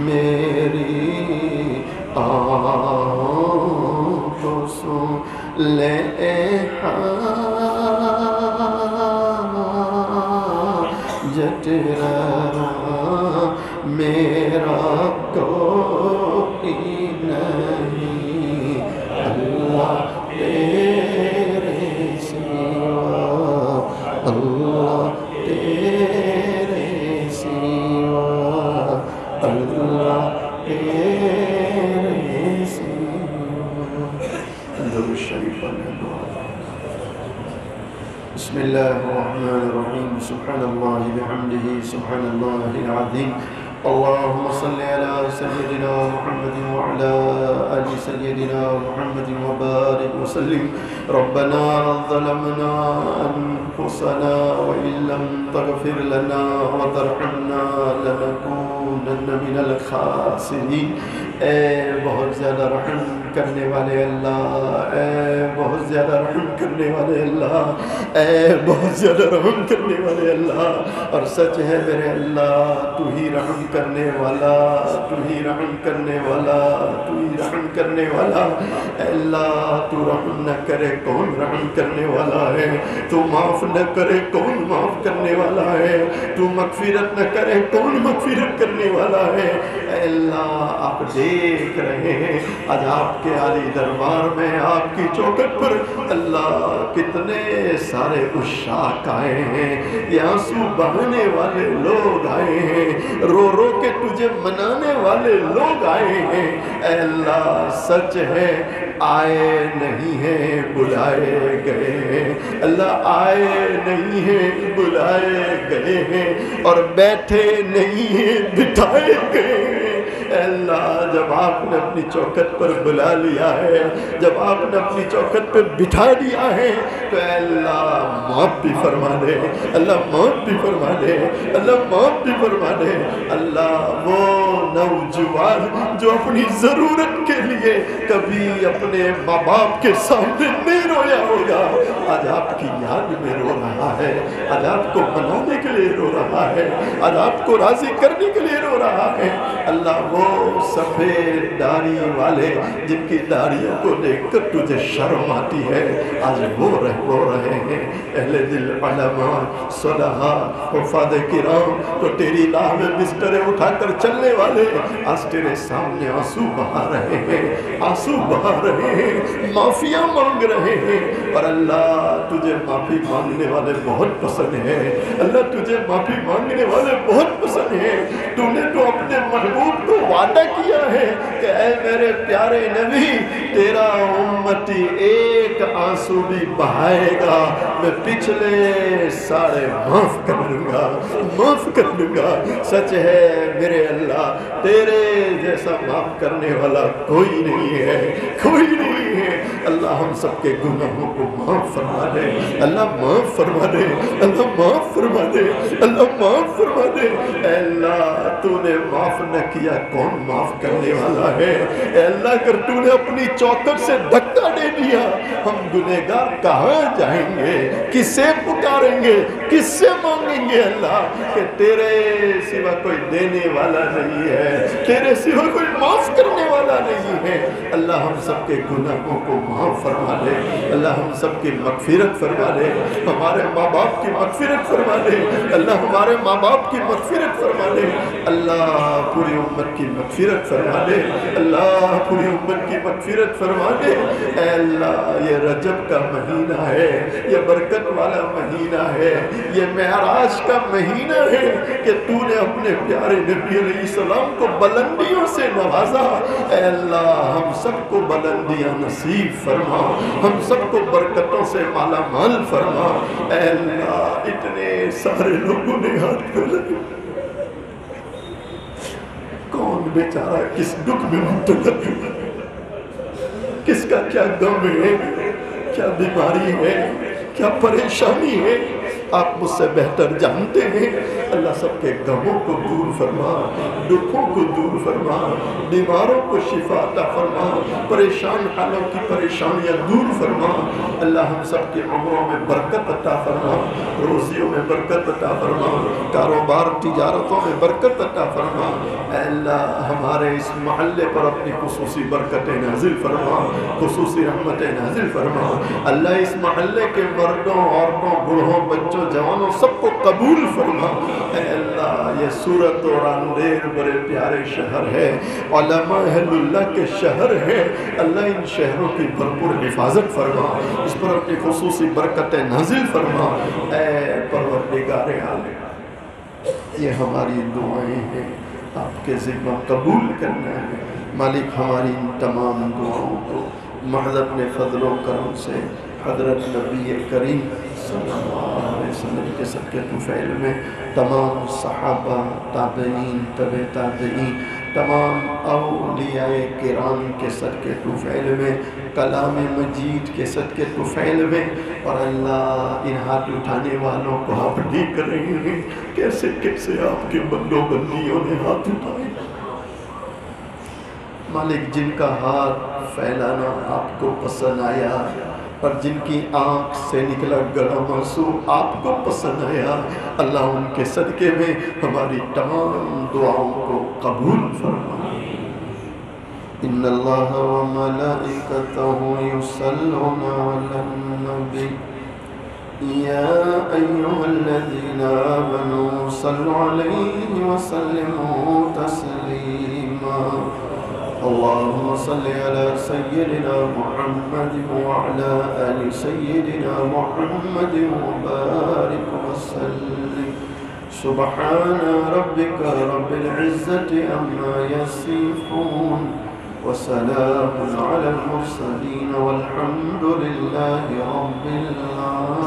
میری آنکھوں سن لے حاجت روا، میرا کوئی نہیں اللہ تیرے سوا، اللہ تیرے سوا، اللہ تیرے سوا۔ درود شریف پڑھیں۔ بسم اللہ الرحمن الرحیم، سبحان اللہ بحمدہ، سبحان اللہ العظیم، اللہم صلی علی سیدنا محمد وعلی آل سیدنا محمد وبارک وسلم۔ ربنا ظلمنا انفسنا وإن لم تغفر لنا وترحمنا لنکونن من الخاسرین۔ اے بہت زیادہ رحم کرنے والے اللہ، اے بہت زیادہ رحم کرنے والے اللہ، اے بہت زیادہ رحم کرنے والے اللہ، اور سچ ہے میرے اللہ تو ہی رحم کرنے والا، تو ہی رحم کرنے والا، تو ہی رحم کرنے والا۔ اے اللہ تو رحم نہ کرے کون رحم کرنے والا ہے، تو معاف نہ کرے کون معاف کرنے والا ہے، تو مغفرت نہ کرے کون مغفرت کرنے والا ہے۔ اے اللہ آپ دیکھ رہے ہیں آج آپ کے عالی دربار میں، آپ کی چوکھٹ پر اللہ کتنے سارے عشاق آئے ہیں، یہ آنسو بہانے والے لوگ آئے ہیں، رو رو کے تجھے منانے والے لوگ آئے ہیں۔ اے اللہ سچ ہے آئے نہیں ہیں بلائے گئے ہیں، اللہ آئے نہیں ہیں بلائے گئے ہیں، اور بیٹھے نہیں ہیں بٹھائے گئے ہیں۔ اے اللہ جب آپ نے اپنی چوکھٹ پر بلا لیا ہے، جب آپ نے اپنی چوکھٹ پر بٹھا دیا ہے، تو اے اللہ معاف بھی فرما دے، اللہ معاف بھی فرما دے، اللہ معاف بھی فرما دے۔ اللہ وہ نوجوان جو اپنی ضرورت کے لیے کبھی اپنے ماں باپ کے سامنے نہیں رویا ہوگا، آج آج آپ کی یاد میں رو رہا ہے، آج آپ کو منانے کے لیے رو رہا ہے، آج آپ کو راضی کرنے کے لیے رو رہا ہے۔ اللہ وہ سفید داڑھی والے جن کی داڑھیوں کو دیکھ کر تجھے شرم آتی ہے، آج وہ رو رہے ہیں۔ اہل دل علماء صلحاء حفاظ کرام تو تیری راہ میں بسترے اٹھا کر چلنے والے آج تیرے سامنے آنسو بہا رہے ہیں، آنسو بہا رہے ہیں، معافیاں مانگ رہے ہیں۔ اور اللہ تجھے معافی مانگنے والے بہت پسند ہیں، اللہ تجھے معافی مانگنے والے بہت پسند ہیں۔ تو نے تو اپنے محبوب کو وعدہ کیا ہے کہ اے میرے پیارے نبی، تیرا امتی ایک آنسو بھی بہائے گا میں پچھلے سارے معاف کر دوں گا، معاف کر دوں گا۔ سچ ہے میرے اللہ، تیرے جیسا معاف کرنے والا کوئی نہیں ہے، کوئی نہیں ہے۔ اللہ ہم سب کے گناہوں کو معاف فرما دے، اللہ معاف فرما دے، اللہ معاف فرما دے، اللہ معاف فرما دے۔ اے اللہ تو نے معاف نہ کیا کون معاف کرنے والا ہے؟ اے اللہ اگر تو نے اپنی چوکھٹ سے دھکا دے دیا ہم گنہگار کہاں جائیں گے؟ کس سے پکاریں گے؟ کس سے مانگیں گے اللہ؟ کہ تیرے سوا کوئی دینے والا نہیں ہے، تیرے سوا کوئی معاف کرنے والا نہیں ہے۔ اللہ ہم سب کے گناہوں کو معاف فرما دے، اللہ ہم سب کی مغفرت فرما دے، ہمارے ماں باپ کی مغفرت فرما دے، اللہ ہمارے ماں باپ کی مغفرت فرما دے، اللہ پوری امت کی مغفرت فرما دے، اللہ پوری امت کی مغفرت فرما دے۔ اے اللہ یہ رجب کا مہینہ ہے، یہ برکت والا مہینہ ہے، یہ معراج کا مہینہ ہے کہ تو نے اپنے پیارے نبی علیہ السلام کو بلندیوں سے نوازا۔ اے اللہ ہم سب کو بلندیاں نصیب فرما، ہم سب کو برکتوں سے مالا مال فرما۔ اے اللہ اتنے سارے لوگوں نے ہاتھ پھیلائے، کون بیچارہ کس دکھ میں مبتلا ہے، کس کا کیا غم ہے، کیا بیماری ہے، کیا پریشانی ہے، آپ مجھ سے بہتر جانتے ہیں۔ اللہ سب کے غموں کو دور فرما، دکھوں کو دور فرما، بیماروں کو شفا عطا فرما، پریشان حالوں کی پریشانیاں دور فرما۔ اللہ ہم سب کی عمروں میں برکت عطا فرما، روزیوں میں برکت عطا فرما، کاروبار تجارتوں میں برکت عطا فرما۔ اے اللہ ہمارے اس محلے پر اپنی خصوصی برکتیں نازل فرما، خصوصی رحمتیں نازل فرما۔ اللہ اس محلے کے مردوں، عورتوں، بوڑھوں، بچوں، جوانوں سب کو قبول فرما۔ اے اللہ یہ صورت اور اندھیر بڑے پیارے شہر ہے، علماء اہل اللہ کے شہر ہے، اللہ ان شہروں کی بھرپور حفاظت فرما، اس پر اپنی خصوصی برکتیں نازل فرما۔ اے پروردگار عالم یہ ہماری دعائیں ہیں، آپ کے ذمہ قبول کرنا ہے۔ مالک ہماری ان تمام دعاؤں کو محض اپنے فضل و کرم سے حضرت نبی کریم صلی اللہ علیہ وسلم کے صدقے طفیل میں تمام صحابہ، تابعین، تبع تابعین، تمام اولیاء کرام کے صدقے طفیل میں، کلام مجید کے صدقے طفیل میں، اور اللہ ان ہاتھ اٹھانے والوں کو آپ دیکھ رہے ہیں کیسے کیسے آپ کے بندوں بندیوں نے ہاتھ اٹھائے۔ مالک جن کا ہاتھ پھیلانا آپ کو پسند آیا اور جن کی آنکھ سے نکلا گرم آنسو آپ کو پسند آیا، اللہ ان کے صدقے میں ہماری تمام دعاؤں کو قبول فرما۔ ان اللہ و ملائکتہ یصلون علی النبی یا ایہا الذین آمنوا صلوا علیہ وسلموا تسلیما۔ اللهم صل على سيدنا محمد وعلى آل سيدنا محمد وبارك وسلم۔ سبحان ربك رب العزة عما يصفون وسلام على المرسلين والحمد لله رب العالمين۔